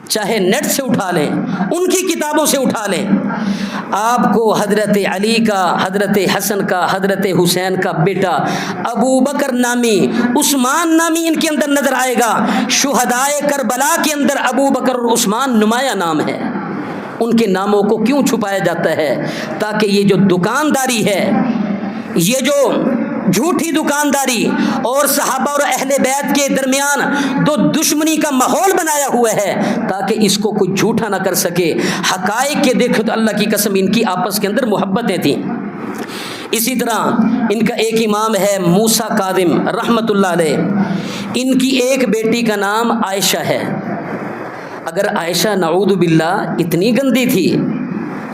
چاہے نیٹ سے اٹھا لیں، ان کی کتابوں سے اٹھا لیں، آپ کو حضرت علی کا، حضرت حسن کا، حضرت حسین کا بیٹا ابو بکر نامی، عثمان نامی ان کے اندر نظر آئے گا۔ شہدائے کربلا کے اندر ابو بکر اور عثمان نمایاں نام ہے۔ ان کے ناموں کو کیوں چھپایا جاتا ہے؟ تاکہ یہ جو دکانداری ہے، یہ جو جھوٹی دکانداری اور صحابہ اور اہل بیت کے درمیان دو دشمنی کا ماحول بنایا ہوا ہے، تاکہ اس کو کوئی جھوٹا نہ کر سکے۔ حقائق کے دیکھو تو اللہ کی قسم ان کی آپس کے اندر محبتیں تھیں۔ اسی طرح ان کا ایک امام ہے موسیٰ کاظم رحمۃ اللہ علیہ، ان کی ایک بیٹی کا نام عائشہ ہے۔ اگر عائشہ نعوذ باللہ اتنی گندی تھی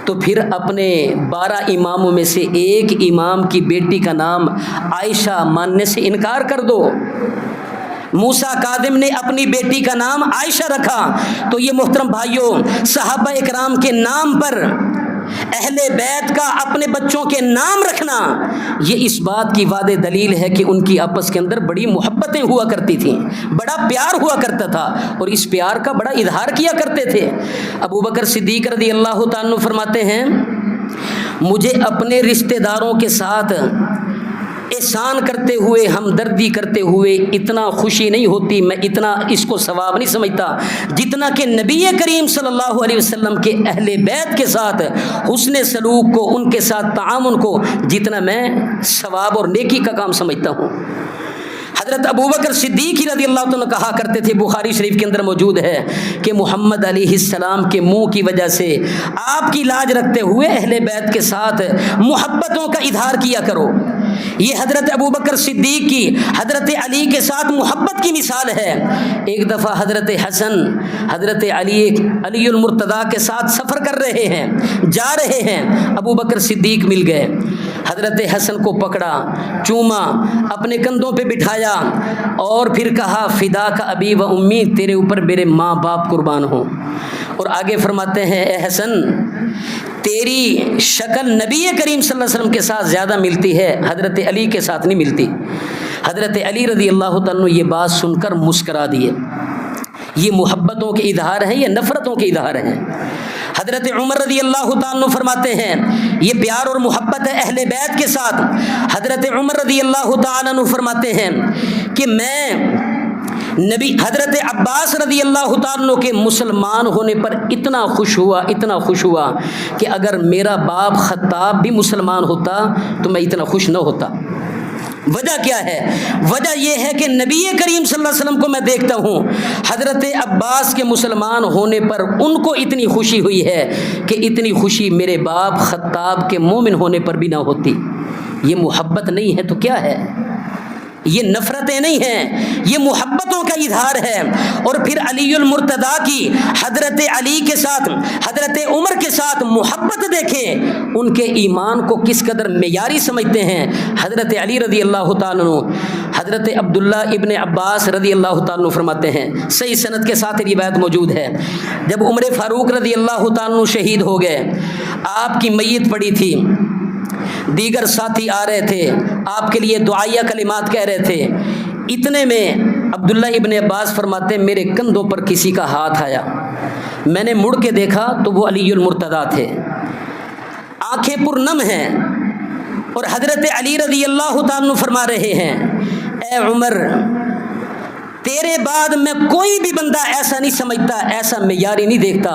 تو پھر اپنے 12 اماموں میں سے ایک امام کی بیٹی کا نام عائشہ ماننے سے انکار کر دو۔ موسیٰ کاظم نے اپنی بیٹی کا نام عائشہ رکھا، تو یہ محترم بھائیوں، صحابہ اکرام کے نام پر اہل بیت کا اپنے بچوں کے نام رکھنا، یہ اس بات کی واضح دلیل ہے کہ ان کی آپس کے اندر بڑی محبتیں ہوا کرتی تھیں، بڑا پیار ہوا کرتا تھا، اور اس پیار کا بڑا اظہار کیا کرتے تھے۔ ابو بکر صدیق رضی اللہ تعالیٰ عنہ فرماتے ہیں، مجھے اپنے رشتہ داروں کے ساتھ احسان کرتے ہوئے، ہمدردی کرتے ہوئے اتنا خوشی نہیں ہوتی، میں اتنا اس کو ثواب نہیں سمجھتا جتنا کہ نبی کریم صلی اللہ علیہ وسلم کے اہل بیت کے ساتھ حسن سلوک کو، ان کے ساتھ تعامل کو، جتنا میں ثواب اور نیکی کا کام سمجھتا ہوں۔ حضرت ابو بکر صدیق رضی اللہ عنہ کہا کرتے تھے، بخاری شریف کے اندر موجود ہے کہ محمد علیہ السلام کے منہ کی وجہ سے آپ کی لاج رکھتے ہوئے اہل بیت کے ساتھ محبتوں کا اظہار کیا کرو۔ یہ حضرت ابو بکر صدیق کی حضرت علی کے ساتھ محبت کی مثال ہے۔ ایک دفعہ حضرت حسن حضرت علی المرتضیٰ کے ساتھ سفر کر رہے ہیں، جا رہے ہیں، ابو بکر صدیق مل گئے، حضرت حسن کو پکڑا، چوما، اپنے کندھوں پہ بٹھایا اور پھر کہا فدا کا ابی و امی، تیرے اوپر میرے ماں باپ قربان ہوں۔ اور آگے فرماتے ہیں، اے حسن، تیری شکل نبی کریم صلی اللہ علیہ وسلم کے ساتھ زیادہ ملتی ہے، حضرت علی کے ساتھ نہیں ملتی۔ حضرت علی رضی اللہ تعالیٰ یہ بات سن کر مسکرا دیے۔ یہ محبتوں کے اظہار ہیں، یہ نفرتوں کے اظہار ہیں۔ حضرت عمر رضی اللہ تعالیٰ فرماتے ہیں، یہ پیار اور محبت ہے اہل بیت کے ساتھ۔ حضرت عمر رضی اللہ تعالیٰ فرماتے ہیں کہ میں حضرت عباس رضی اللہ تعالیٰ کے مسلمان ہونے پر اتنا خوش ہوا کہ اگر میرا باپ خطاب بھی مسلمان ہوتا تو میں اتنا خوش نہ ہوتا۔ وجہ کیا ہے؟ وجہ یہ ہے کہ نبی کریم صلی اللہ علیہ وسلم کو میں دیکھتا ہوں، حضرت عباس کے مسلمان ہونے پر ان کو اتنی خوشی ہوئی ہے کہ اتنی خوشی میرے باپ خطاب کے مومن ہونے پر بھی نہ ہوتی۔ یہ محبت نہیں ہے تو کیا ہے؟ یہ نفرتیں نہیں ہیں، یہ محبتوں کا اظہار ہے۔ اور پھر علی المرتضیٰ کی حضرت علی کے ساتھ، حضرت عمر کے ساتھ محبت دیکھیں، ان کے ایمان کو کس قدر معیاری سمجھتے ہیں۔ حضرت علی رضی اللہ تعالیٰ عنہ، حضرت عبداللہ ابن عباس رضی اللہ تعالیٰ عنہ فرماتے ہیں، صحیح سند کے ساتھ روایت موجود ہے، جب عمر فاروق رضی اللہ تعالیٰ عنہ شہید ہو گئے، آپ کی میت پڑی تھی، دیگر ساتھی آ رہے تھے، آپ کے لیے دعائیہ کلمات کہہ رہے تھے، اتنے میں عبداللہ ابن عباس فرماتے ہیں میرے کندھوں پر کسی کا ہاتھ آیا، میں نے مڑ کے دیکھا تو وہ علی المرتضیٰ تھے، آنکھیں پرنم ہیں، اور حضرت علی رضی اللہ تعالیٰ فرما رہے ہیں، اے عمر، تیرے بعد میں کوئی بھی بندہ ایسا نہیں سمجھتا، ایسا معیاری نہیں دیکھتا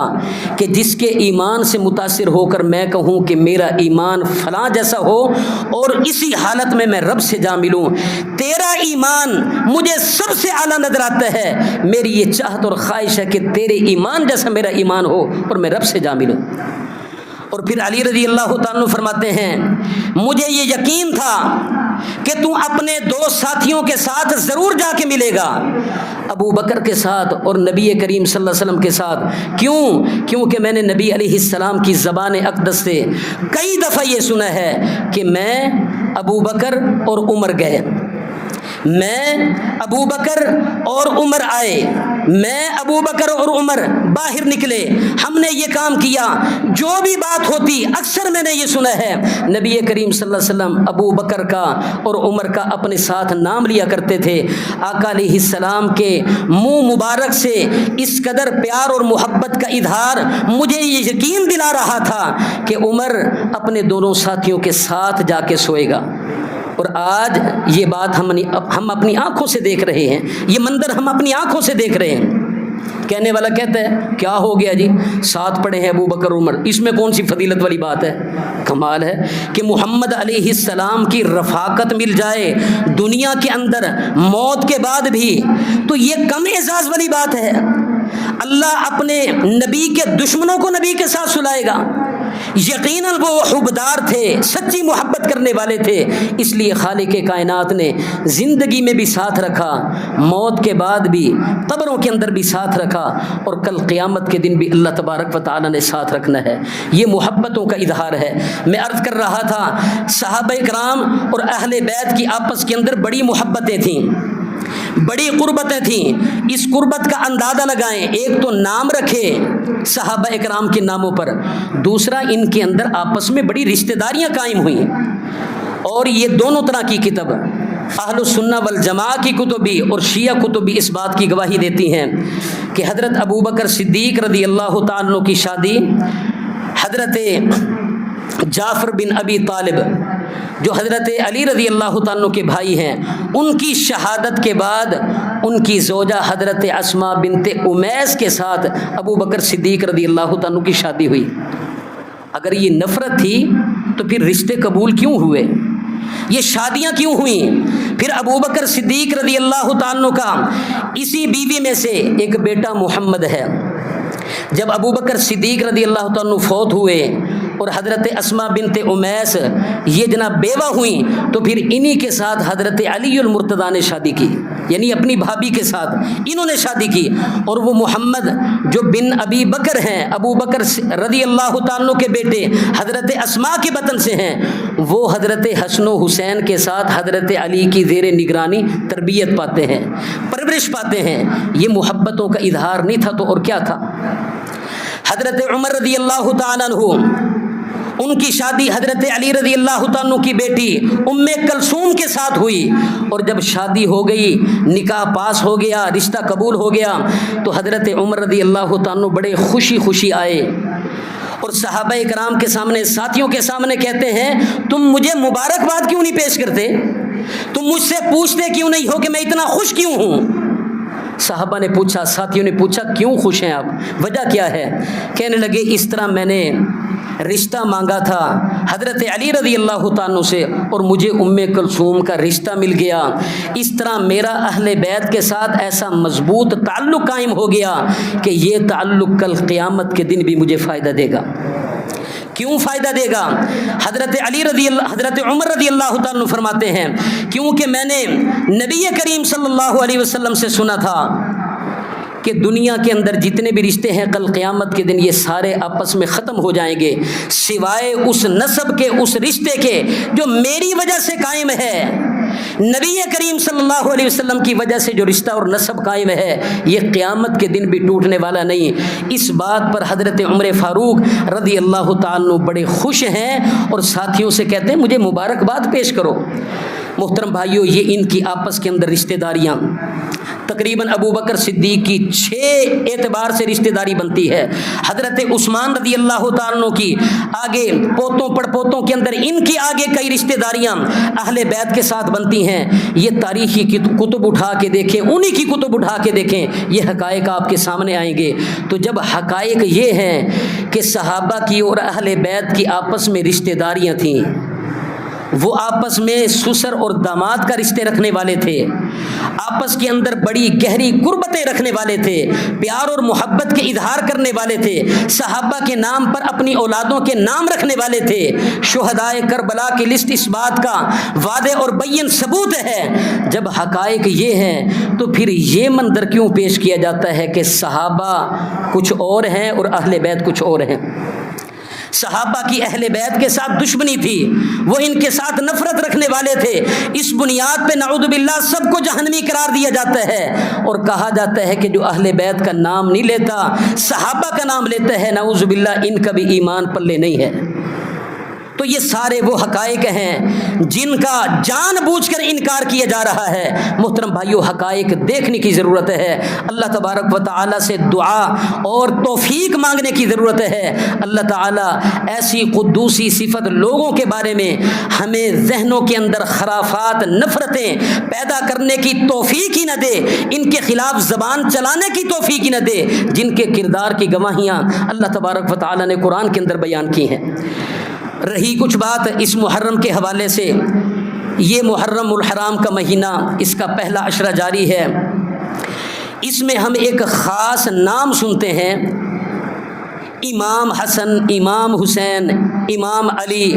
کہ جس کے ایمان سے متاثر ہو کر میں کہوں کہ میرا ایمان فلاں جیسا ہو اور اسی حالت میں رب سے جا ملوں۔ تیرا ایمان مجھے سب سے اعلیٰ نظر آتا ہے، میری یہ چاہت اور خواہش ہے کہ تیرے ایمان جیسا میرا ایمان ہو اور میں رب سے جا ملوں۔ اور پھر علی رضی اللہ تعالیٰ فرماتے ہیں، مجھے یہ یقین تھا کہ تو اپنے دو ساتھیوں کے ساتھ ضرور جا کے ملے گا، ابو بکر کے ساتھ اور نبی کریم صلی اللہ علیہ وسلم کے ساتھ۔ کیونکہ میں نے نبی علیہ السلام کی زبان اقدس سے کئی دفعہ یہ سنا ہے کہ میں، ابو بکر اور عمر گئے، میں ابو بکر اور عمر آئے، میں ابو بکر اور عمر باہر نکلے، ہم نے یہ کام کیا، جو بھی بات ہوتی اکثر میں نے یہ سنا ہے نبی کریم صلی اللہ علیہ وسلم ابو بکر کا اور عمر کا اپنے ساتھ نام لیا کرتے تھے۔ آقا علیہ السلام کے منہ مبارک سے اس قدر پیار اور محبت کا اظہار مجھے یہ یقین دلا رہا تھا کہ عمر اپنے دونوں ساتھیوں کے ساتھ جا کے سوئے گا، اور آج یہ بات ہم اپنی آنکھوں سے دیکھ رہے ہیں، یہ منظر ہم اپنی آنکھوں سے دیکھ رہے ہیں۔ کہنے والا کہتا ہے کیا ہو گیا جی، ساتھ پڑے ہیں ابو بکر عمر، اس میں کون سی فضیلت والی بات ہے؟ کمال ہے کہ محمد علیہ السلام کی رفاقت مل جائے دنیا کے اندر موت کے بعد بھی، تو یہ کم اعزاز والی بات ہے۔ اللہ اپنے نبی کے دشمنوں کو نبی کے ساتھ سلائے گا۔ یقیناً وہ حبدار تھے، سچی محبت کرنے والے تھے، اس لیے خالق کائنات نے زندگی میں بھی ساتھ رکھا، موت کے بعد بھی، قبروں کے اندر بھی ساتھ رکھا، اور کل قیامت کے دن بھی اللہ تبارک و تعالی نے ساتھ رکھنا ہے۔ یہ محبتوں کا اظہار ہے۔ میں عرض کر رہا تھا صحابہ کرام اور اہل بیت کی آپس کے اندر بڑی محبتیں تھیں، بڑی قربتیں تھیں۔ اس قربت کا اندازہ لگائیں، ایک تو نام رکھے صحابہ اکرام کے ناموں پر، دوسرا ان کے اندر آپس میں بڑی رشتہ داریاں قائم ہوئیں۔ اور یہ دونوں طرح کی کتب، اہل السنہ والجماعہ کی کتب بھی اور شیعہ کتب بھی اس بات کی گواہی دیتی ہیں کہ حضرت ابو بکر صدیق رضی اللہ تعالیٰ عنہ کی شادی حضرت جعفر بن ابی طالب جو حضرت علی رضی اللہ تعالیٰ عنہ کے بھائی ہیں، ان کی شہادت کے بعد ان کی زوجہ حضرت اسماء بنت امیس کے ساتھ ابو بکر صدیق رضی اللہ تعالیٰ عنہ کی شادی ہوئی۔ اگر یہ نفرت تھی تو پھر رشتے قبول کیوں ہوئے؟ یہ شادیاں کیوں ہوئیں؟ پھر ابو بکر صدیق رضی اللہ تعالیٰ عنہ کا اسی بیوی میں سے ایک بیٹا محمد ہے۔ جب ابو بکر صدیق رضی اللہ تعالیٰ عنہ فوت ہوئے اور حضرت اسماء بنت امیس یہ جناب بیوہ ہوئیں، تو پھر انہی کے ساتھ حضرت علی المرتضیٰ نے شادی کی، یعنی اپنی بھابھی کے ساتھ انہوں نے شادی کی۔ اور وہ محمد جو بن ابی بکر ہیں، ابو بکر رضی اللہ تعالیٰ عنہ کے بیٹے حضرت اسماء کے بطن سے ہیں، وہ حضرت حسن و حسین کے ساتھ حضرت علی کی زیر نگرانی تربیت پاتے ہیں، پرورش پاتے ہیں۔ یہ محبتوں کا اظہار نہیں تھا تو اور کیا تھا؟ حضرت عمر رضی اللہ تعالیٰ عنہ، ان کی شادی حضرت علی رضی اللہ تعالیٰ عنہ کی بیٹی ام کلثوم کے ساتھ ہوئی، اور جب شادی ہو گئی، نکاح پاس ہو گیا، رشتہ قبول ہو گیا، تو حضرت عمر رضی اللہ تعالیٰ عنہ بڑے خوشی خوشی آئے اور صحابہ کرام کے سامنے، ساتھیوں کے سامنے کہتے ہیں تم مجھے مبارکباد کیوں نہیں پیش کرتے؟ تم مجھ سے پوچھتے کیوں نہیں ہو کہ میں اتنا خوش کیوں ہوں؟ صحابہ نے پوچھا، ساتھیوں نے پوچھا کیوں خوش ہیں آپ، وجہ کیا ہے؟ کہنے لگے اس طرح میں نے رشتہ مانگا تھا حضرت علی رضی اللہ تعالیٰ سے اور مجھے ام کلثوم کا رشتہ مل گیا، اس طرح میرا اہل بیت کے ساتھ ایسا مضبوط تعلق قائم ہو گیا کہ یہ تعلق کل قیامت کے دن بھی مجھے فائدہ دے گا۔ کیوں فائدہ دے گا؟ حضرت عمر رضی اللہ تعالیٰ فرماتے ہیں کیونکہ میں نے نبی کریم صلی اللہ علیہ وسلم سے سنا تھا کہ دنیا کے اندر جتنے بھی رشتے ہیں کل قیامت کے دن یہ سارے آپس میں ختم ہو جائیں گے، سوائے اس نسب کے، اس رشتے کے جو میری وجہ سے قائم ہے۔ نبی کریم صلی اللہ علیہ وسلم کی وجہ سے جو رشتہ اور نسب قائم ہے یہ قیامت کے دن بھی ٹوٹنے والا نہیں۔ اس بات پر حضرت عمر فاروق رضی اللہ تعالیٰ بڑے خوش ہیں اور ساتھیوں سے کہتے ہیں مجھے مبارکباد پیش کرو۔ محترم بھائیو، یہ ان کی آپس کے اندر رشتہ داریاں تقریباً ابو بکر صدیق کی 6 اعتبار سے رشتہ داری بنتی ہے، حضرت عثمان رضی اللہ تعالیٰ کی آگے پوتوں پڑ پوتوں کے اندر ان کی آگے کئی رشتہ داریاں اہل بیت کے ساتھ بنتی ہیں۔ یہ تاریخی کتب اٹھا کے دیکھیں، انہی کی کتب اٹھا کے دیکھیں، یہ حقائق آپ کے سامنے آئیں گے۔ تو جب حقائق یہ ہیں کہ صحابہ کی اور اہل بیت کی آپس میں رشتہ داریاں تھیں، وہ آپس میں سسر اور داماد کا رشتے رکھنے والے تھے، آپس کے اندر بڑی گہری قربتیں رکھنے والے تھے، پیار اور محبت کے اظہار کرنے والے تھے، صحابہ کے نام پر اپنی اولادوں کے نام رکھنے والے تھے۔ شہدائے کربلا کی لسٹ اس بات کا واضح اور بین ثبوت ہے۔ جب حقائق یہ ہیں تو پھر یہ منظر کیوں پیش کیا جاتا ہے کہ صحابہ کچھ اور ہیں اور اہل بیت کچھ اور ہیں؟ صحابہ کی اہل بیت کے ساتھ دشمنی تھی، وہ ان کے ساتھ نفرت رکھنے والے تھے، اس بنیاد پہ نعوذ باللہ سب کو جہنمی قرار دیا جاتا ہے، اور کہا جاتا ہے کہ جو اہل بیت کا نام نہیں لیتا، صحابہ کا نام لیتا ہے، نعوذ باللہ ان کا بھی ایمان پلے نہیں ہے۔ تو یہ سارے وہ حقائق ہیں جن کا جان بوجھ کر انکار کیا جا رہا ہے۔ محترم بھائیو، حقائق دیکھنے کی ضرورت ہے، اللہ تبارک و تعالیٰ سے دعا اور توفیق مانگنے کی ضرورت ہے۔ اللہ تعالیٰ ایسی قدوسی صفت لوگوں کے بارے میں ہمیں ذہنوں کے اندر خرافات، نفرتیں پیدا کرنے کی توفیق ہی نہ دے، ان کے خلاف زبان چلانے کی توفیق ہی نہ دے، جن کے کردار کی گواہیاں اللہ تبارک و تعالیٰ نے قرآن کے اندر بیان کی ہیں۔ رہی کچھ بات اس محرم کے حوالے سے، یہ محرم الحرام کا مہینہ، اس کا پہلا عشرہ جاری ہے، اس میں ہم ایک خاص نام سنتے ہیں، امام حسن، امام حسین، امام علی،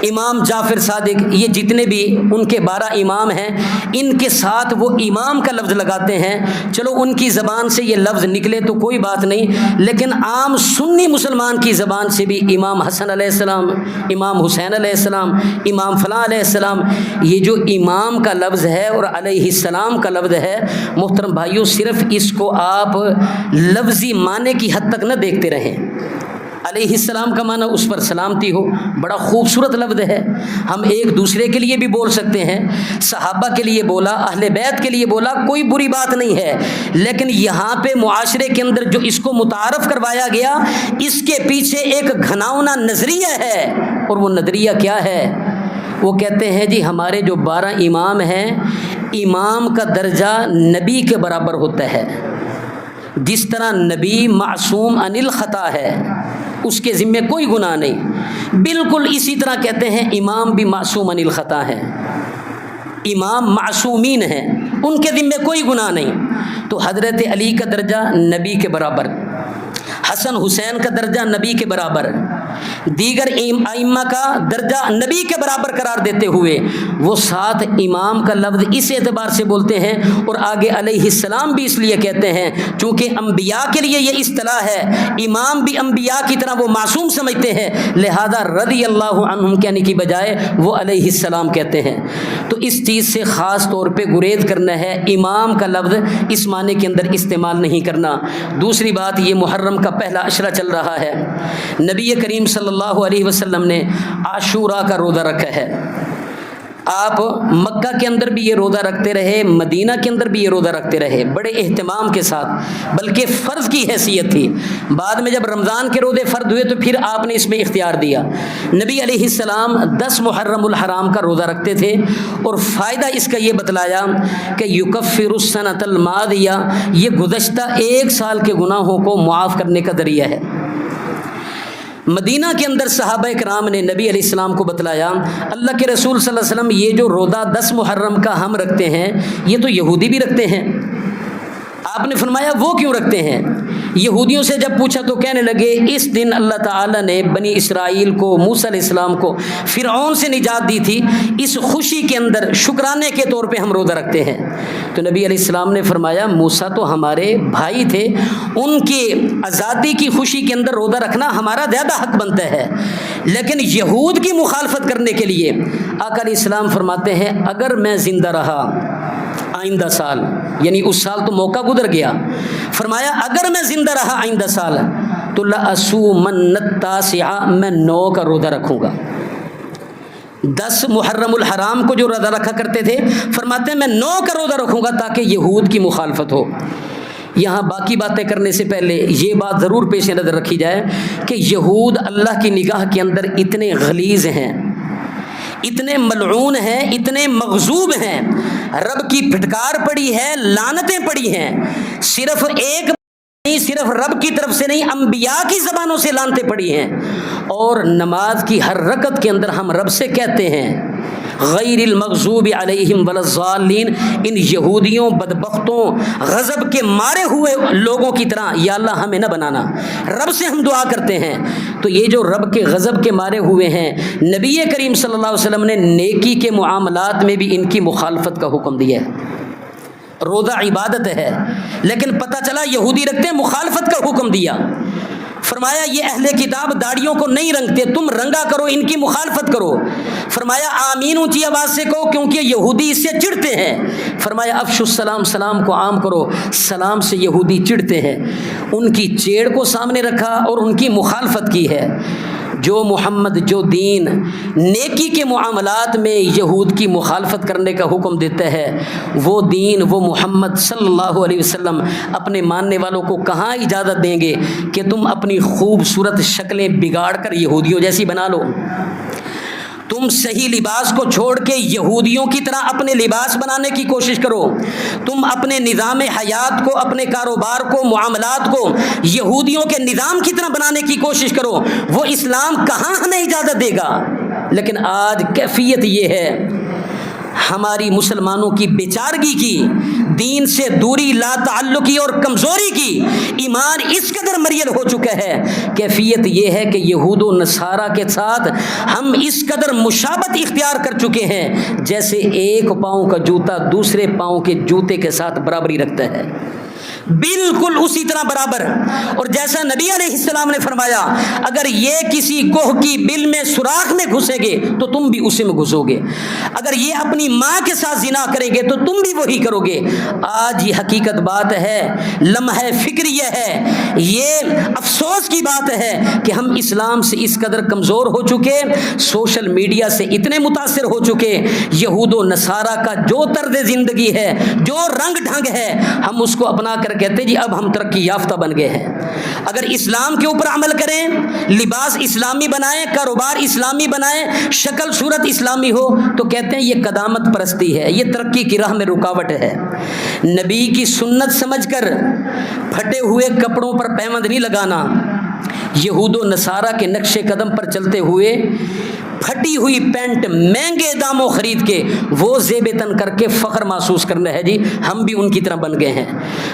امام جعفر صادق، یہ جتنے بھی ان کے 12 امام ہیں، ان کے ساتھ وہ امام کا لفظ لگاتے ہیں۔ چلو ان کی زبان سے یہ لفظ نکلے تو کوئی بات نہیں، لیکن عام سنی مسلمان کی زبان سے بھی امام حسن علیہ السلام، امام حسین علیہ السلام، امام فلاں علیہ السلام، یہ جو امام کا لفظ ہے اور علیہ السلام کا لفظ ہے، محترم بھائیوں صرف اس کو آپ لفظی معنی کی حد تک نہ دیکھتے رہیں۔ علیہ السلام کا معنی اس پر سلامتی ہو، بڑا خوبصورت لفظ ہے، ہم ایک دوسرے کے لیے بھی بول سکتے ہیں، صحابہ کے لیے بولا، اہل بیت کے لیے بولا، کوئی بری بات نہیں ہے، لیکن یہاں پہ معاشرے کے اندر جو اس کو متعارف کروایا گیا، اس کے پیچھے ایک گھناؤنا نظریہ ہے، اور وہ نظریہ کیا ہے؟ وہ کہتے ہیں جی ہمارے جو 12 امام ہیں، امام کا درجہ نبی کے برابر ہوتا ہے، جس طرح نبی معصوم عن الخطا ہے، اس کے ذمے کوئی گناہ نہیں، بالکل اسی طرح کہتے ہیں امام بھی معصوم عن الخطا ہے، امام معصومین ہیں، ان کے ذمے کوئی گناہ نہیں۔ تو حضرت علی کا درجہ نبی کے برابر، حسن حسین کا درجہ نبی کے برابر، دیگر ائمہ کا درجہ نبی کے برابر قرار دیتے ہوئے وہ ساتھ امام کا لفظ اس اعتبار سے بولتے ہیں، اور آگے علیہ السلام بھی اس لیے کہتے ہیں چونکہ انبیاء کے لیے یہ اصطلاح ہے، امام بھی انبیاء کی طرح وہ معصوم سمجھتے ہیں، لہذا رضی اللہ عنہم کہنے کی بجائے وہ علیہ السلام کہتے ہیں۔ تو اس چیز سے خاص طور پہ گریز کرنا ہے، امام کا لفظ اس معنی کے اندر استعمال نہیں کرنا۔ دوسری بات، یہ محرم کا پہلا عشرہ چل رہا ہے، نبی کریم صلی اللہ علیہ وسلم نے عاشوراء کا روزہ رکھا ہے۔ آپ مکہ کے اندر بھی یہ روزہ رکھتے رہے، مدینہ کے اندر بھی یہ روزہ رکھتے رہے، بڑے اہتمام کے ساتھ، بلکہ فرض کی حیثیت تھی۔ بعد میں جب رمضان کے روزے فرض ہوئے تو پھر آپ نے اس میں اختیار دیا۔ نبی علیہ السلام 10 محرم الحرام کا روزہ رکھتے تھے، اور فائدہ اس کا یہ بتلایا کہ یکفر السنۃ الماضیہ، یہ گزشتہ 1 سال کے گناہوں کو معاف کرنے کا ذریعہ ہے۔ مدینہ کے اندر صحابہ کرام نے نبی علیہ السلام کو بتلایا، اللہ کے رسول صلی اللہ علیہ وسلم یہ جو روزہ 10 محرم کا ہم رکھتے ہیں، یہ تو یہودی بھی رکھتے ہیں۔ آپ نے فرمایا وہ کیوں رکھتے ہیں؟ یہودیوں سے جب پوچھا تو کہنے لگے اس دن اللہ تعالیٰ نے بنی اسرائیل کو، موسیٰ علیہ السلام کو فرعون سے نجات دی تھی، اس خوشی کے اندر شکرانے کے طور پہ ہم روزہ رکھتے ہیں۔ تو نبی علیہ السلام نے فرمایا موسیٰ تو ہمارے بھائی تھے، ان کی آزادی کی خوشی کے اندر روزہ رکھنا ہمارا زیادہ حق بنتا ہے، لیکن یہود کی مخالفت کرنے کے لیے آقا علیہ السلام فرماتے ہیں اگر میں زندہ رہا آئندہ سال، یعنی اس سال تو موقع گزر گیا، فرمایا اگر میں زندہ رہا آئندہ سال تو لأصومن التاسع، میں 9 کا روزہ رکھوں گا۔ 10 محرم الحرام کو جو روزہ رکھا کرتے تھے، فرماتے ہیں میں 9 کا روزہ رکھوں گا تاکہ یہود کی مخالفت ہو۔ یہاں باقی باتیں کرنے سے پہلے یہ بات ضرور پیش نظر رکھی جائے کہ یہود اللہ کی نگاہ کے اندر اتنے غلیظ ہیں، اتنے ملعون ہیں، اتنے مغضوب ہیں، رب کی پھٹکار پڑی ہے، لعنتیں پڑی ہیں، صرف ایک نہیں، صرف رب کی طرف سے نہیں، انبیاء کی زبانوں سے لعنتیں پڑی ہیں، اور نماز کی ہر رکعت کے اندر ہم رب سے کہتے ہیں غیر المغضوب علیہم ولا الضالین، ان یہودیوں بدبختوں غضب کے مارے ہوئے لوگوں کی طرح یا اللہ ہمیں نہ بنانا، رب سے ہم دعا کرتے ہیں۔ تو یہ جو رب کے غضب کے مارے ہوئے ہیں، نبی کریم صلی اللہ علیہ وسلم نے نیکی کے معاملات میں بھی ان کی مخالفت کا حکم دیا ہے۔ روزہ عبادت ہے، لیکن پتہ چلا یہودی رکھتے ہیں، مخالفت کا حکم دیا۔ فرمایا یہ اہل کتاب داڑھیوں کو نہیں رنگتے، تم رنگا کرو، ان کی مخالفت کرو۔ فرمایا آمین اونچی آواز سے کہو کیونکہ یہودی اس سے چڑھتے ہیں۔ فرمایا افشوا السلام، سلام کو عام کرو، سلام سے یہودی چڑھتے ہیں۔ ان کی چیڑ کو سامنے رکھا اور ان کی مخالفت کی ہے۔ جو محمد جو دین نیکی کے معاملات میں یہود کی مخالفت کرنے کا حکم دیتا ہے، وہ دین وہ محمد صلی اللہ علیہ وسلم اپنے ماننے والوں کو کہاں اجازت دیں گے کہ تم اپنی خوبصورت شکلیں بگاڑ کر یہودیوں جیسی بنا لو؟ تم صحیح لباس کو چھوڑ کے یہودیوں کی طرح اپنے لباس بنانے کی کوشش کرو، تم اپنے نظام حیات کو، اپنے کاروبار کو، معاملات کو یہودیوں کے نظام کی طرح بنانے کی کوشش کرو، وہ اسلام کہاں ہمیں اجازت دے گا؟ لیکن آج کیفیت یہ ہے ہماری مسلمانوں کی بیچارگی کی، دین سے دوری، لا تعلقی اور کمزوری کی، ایمان اس قدر مریل ہو چکا ہے۔ کیفیت یہ ہے کہ یہود و نصارہ کے ساتھ ہم اس قدر مشابہت اختیار کر چکے ہیں جیسے ایک پاؤں کا جوتا دوسرے پاؤں کے جوتے کے ساتھ برابری رکھتا ہے، بالکل اسی طرح برابر۔ اور جیسا نبی علیہ السلام نے فرمایا اگر یہ کسی کوہ کی بل میں سوراخ میں گھسیں گے تو تم بھی اسی میں گھسو گے، اگر یہ اپنی ماں کے ساتھ زنا کریں گے تو تم بھی وہی کرو گے۔ آج یہ حقیقت بات ہے، لمحہ فکر یہ ہے، یہ افسوس کی بات ہے کہ ہم اسلام سے اس قدر کمزور ہو چکے، سوشل میڈیا سے اتنے متاثر ہو چکے، یہود و نصارہ کا جو طرز زندگی ہے، جو رنگ ڈھنگ ہے، ہم اس کو اپنا کر کہتے جی اب ہم ترقی یافتہ بن گئے ہیں۔ اگر اسلام کے اوپر عمل کریں، لباس اسلامی بنائیں، کاروبار اسلامی بنائیں، شکل صورت اسلامی ہو تو کہتے ہیں یہ قدامت پرستی ہے، یہ ترقی کی راہ میں رکاوٹ ہے۔ نبی کی سنت سمجھ کر پھٹے ہوئے کپڑوں پر پیوند نہیں لگانا، یہود و نصارہ کے نقش قدم پر چلتے ہوئے پھٹی ہوئی پینٹ مہنگے داموں خرید کے وہ زیب تن کر کے فخر محسوس کرنا ہے جی ہم بھی ان کی طرح بن گئے ہیں۔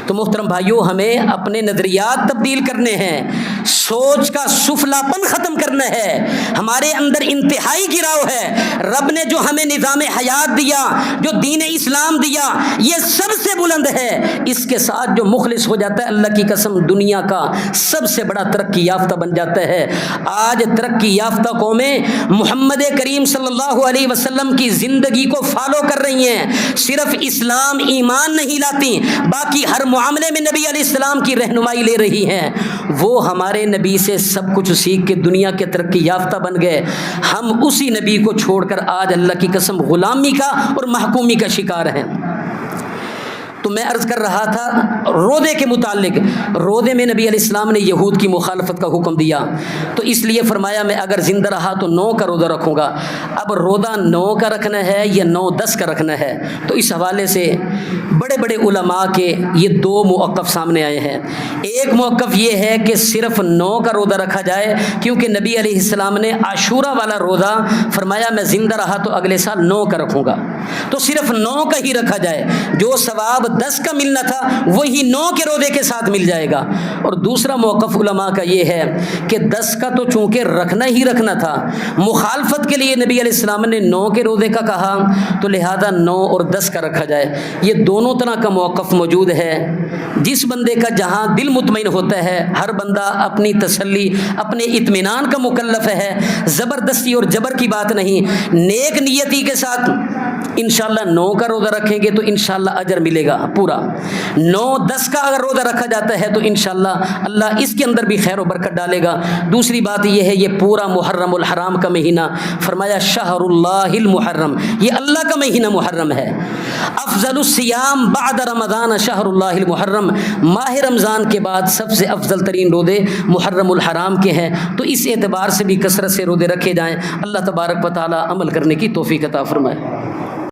تو محترم بھائیوں، ہمیں اپنے نظریات تبدیل کرنے ہیں، سوچ کا سفلاپن ختم کرنا ہے، ہمارے اندر انتہائی گراؤ ہے۔ رب نے جو ہمیں نظام حیات دیا، جو دین اسلام دیا، یہ سب سے بلند ہے، اس کے ساتھ جو مخلص ہو جاتا ہے اللہ کی قسم دنیا کا سب سے بڑا ترقی یافتہ بن جاتا ہے۔ آج ترقی یافتہ قومیں محمد کریم صلی اللہ علیہ وسلم کی زندگی کو فالو کر رہی ہیں، صرف اسلام ایمان نہیں لاتی، باقی ہر معاملے میں نبی علیہ السلام کی رہنمائی لے رہی ہیں۔ وہ ہمارے نبی سے سب کچھ سیکھ کے دنیا کے ترقی یافتہ بن گئے، ہم اسی نبی کو چھوڑ کر آج اللہ کی قسم غلامی کا اور محکومی کا شکار ہیں۔ تو میں عرض کر رہا تھا روزے کے متعلق، روزے میں نبی علیہ السلام نے یہود کی مخالفت کا حکم دیا، تو اس لیے فرمایا میں اگر زندہ رہا تو 9 کا روزہ رکھوں گا۔ اب روزہ 9 کا رکھنا ہے یا 9-10 کا رکھنا ہے، تو اس حوالے سے بڑے بڑے علماء کے یہ 2 موقف سامنے آئے ہیں۔ ایک موقف یہ ہے کہ صرف 9 کا روزہ رکھا جائے، کیونکہ نبی علیہ السلام نے عاشورہ والا روزہ فرمایا میں زندہ رہا تو اگلے سال 9 کا رکھوں گا، تو صرف 9 کا ہی رکھا جائے، جو ثواب 10 کا ملنا تھا وہی 9 کے روزے کے ساتھ مل جائے گا۔ اور دوسرا موقف علماء کا یہ ہے کہ 10 کا تو چونکہ رکھنا ہی رکھنا تھا، مخالفت کے لیے نبی علیہ السلام نے 9 کے روزے کا کہا، تو لہذا 9 اور 10 کا رکھا جائے۔ یہ دونوں طرح کا موقف موجود ہے، جس بندے کا جہاں دل مطمئن ہوتا ہے، ہر بندہ اپنی تسلی اپنے اطمینان کا مکلف ہے، زبردستی اور جبر کی بات نہیں، نیک نیتی کے ساتھ انشاءاللہ 9 کا روزہ رکھیں گے تو انشاءاللہ اجر ملے گا پورا۔ 9-10 کا اگر روزہ رکھا جاتا ہے تو انشاءاللہ اللہ اس کے اندر بھی خیر و برکت ڈالے گا۔ دوسری بات یہ ہے یہ پورا محرم الحرام کا مہینہ، فرمایا شہر اللہ المحرم، یہ اللہ کا مہینہ محرم ہے۔ افضل الصیام بعد رمضان شہر اللہ المحرم، ماہ رمضان کے بعد سب سے افضل ترین روزے محرم الحرام کے ہیں، تو اس اعتبار سے بھی کثرت سے روزے رکھے جائیں۔ اللہ تبارک و تعالی عمل کرنے کی توفیق عطا فرمائے۔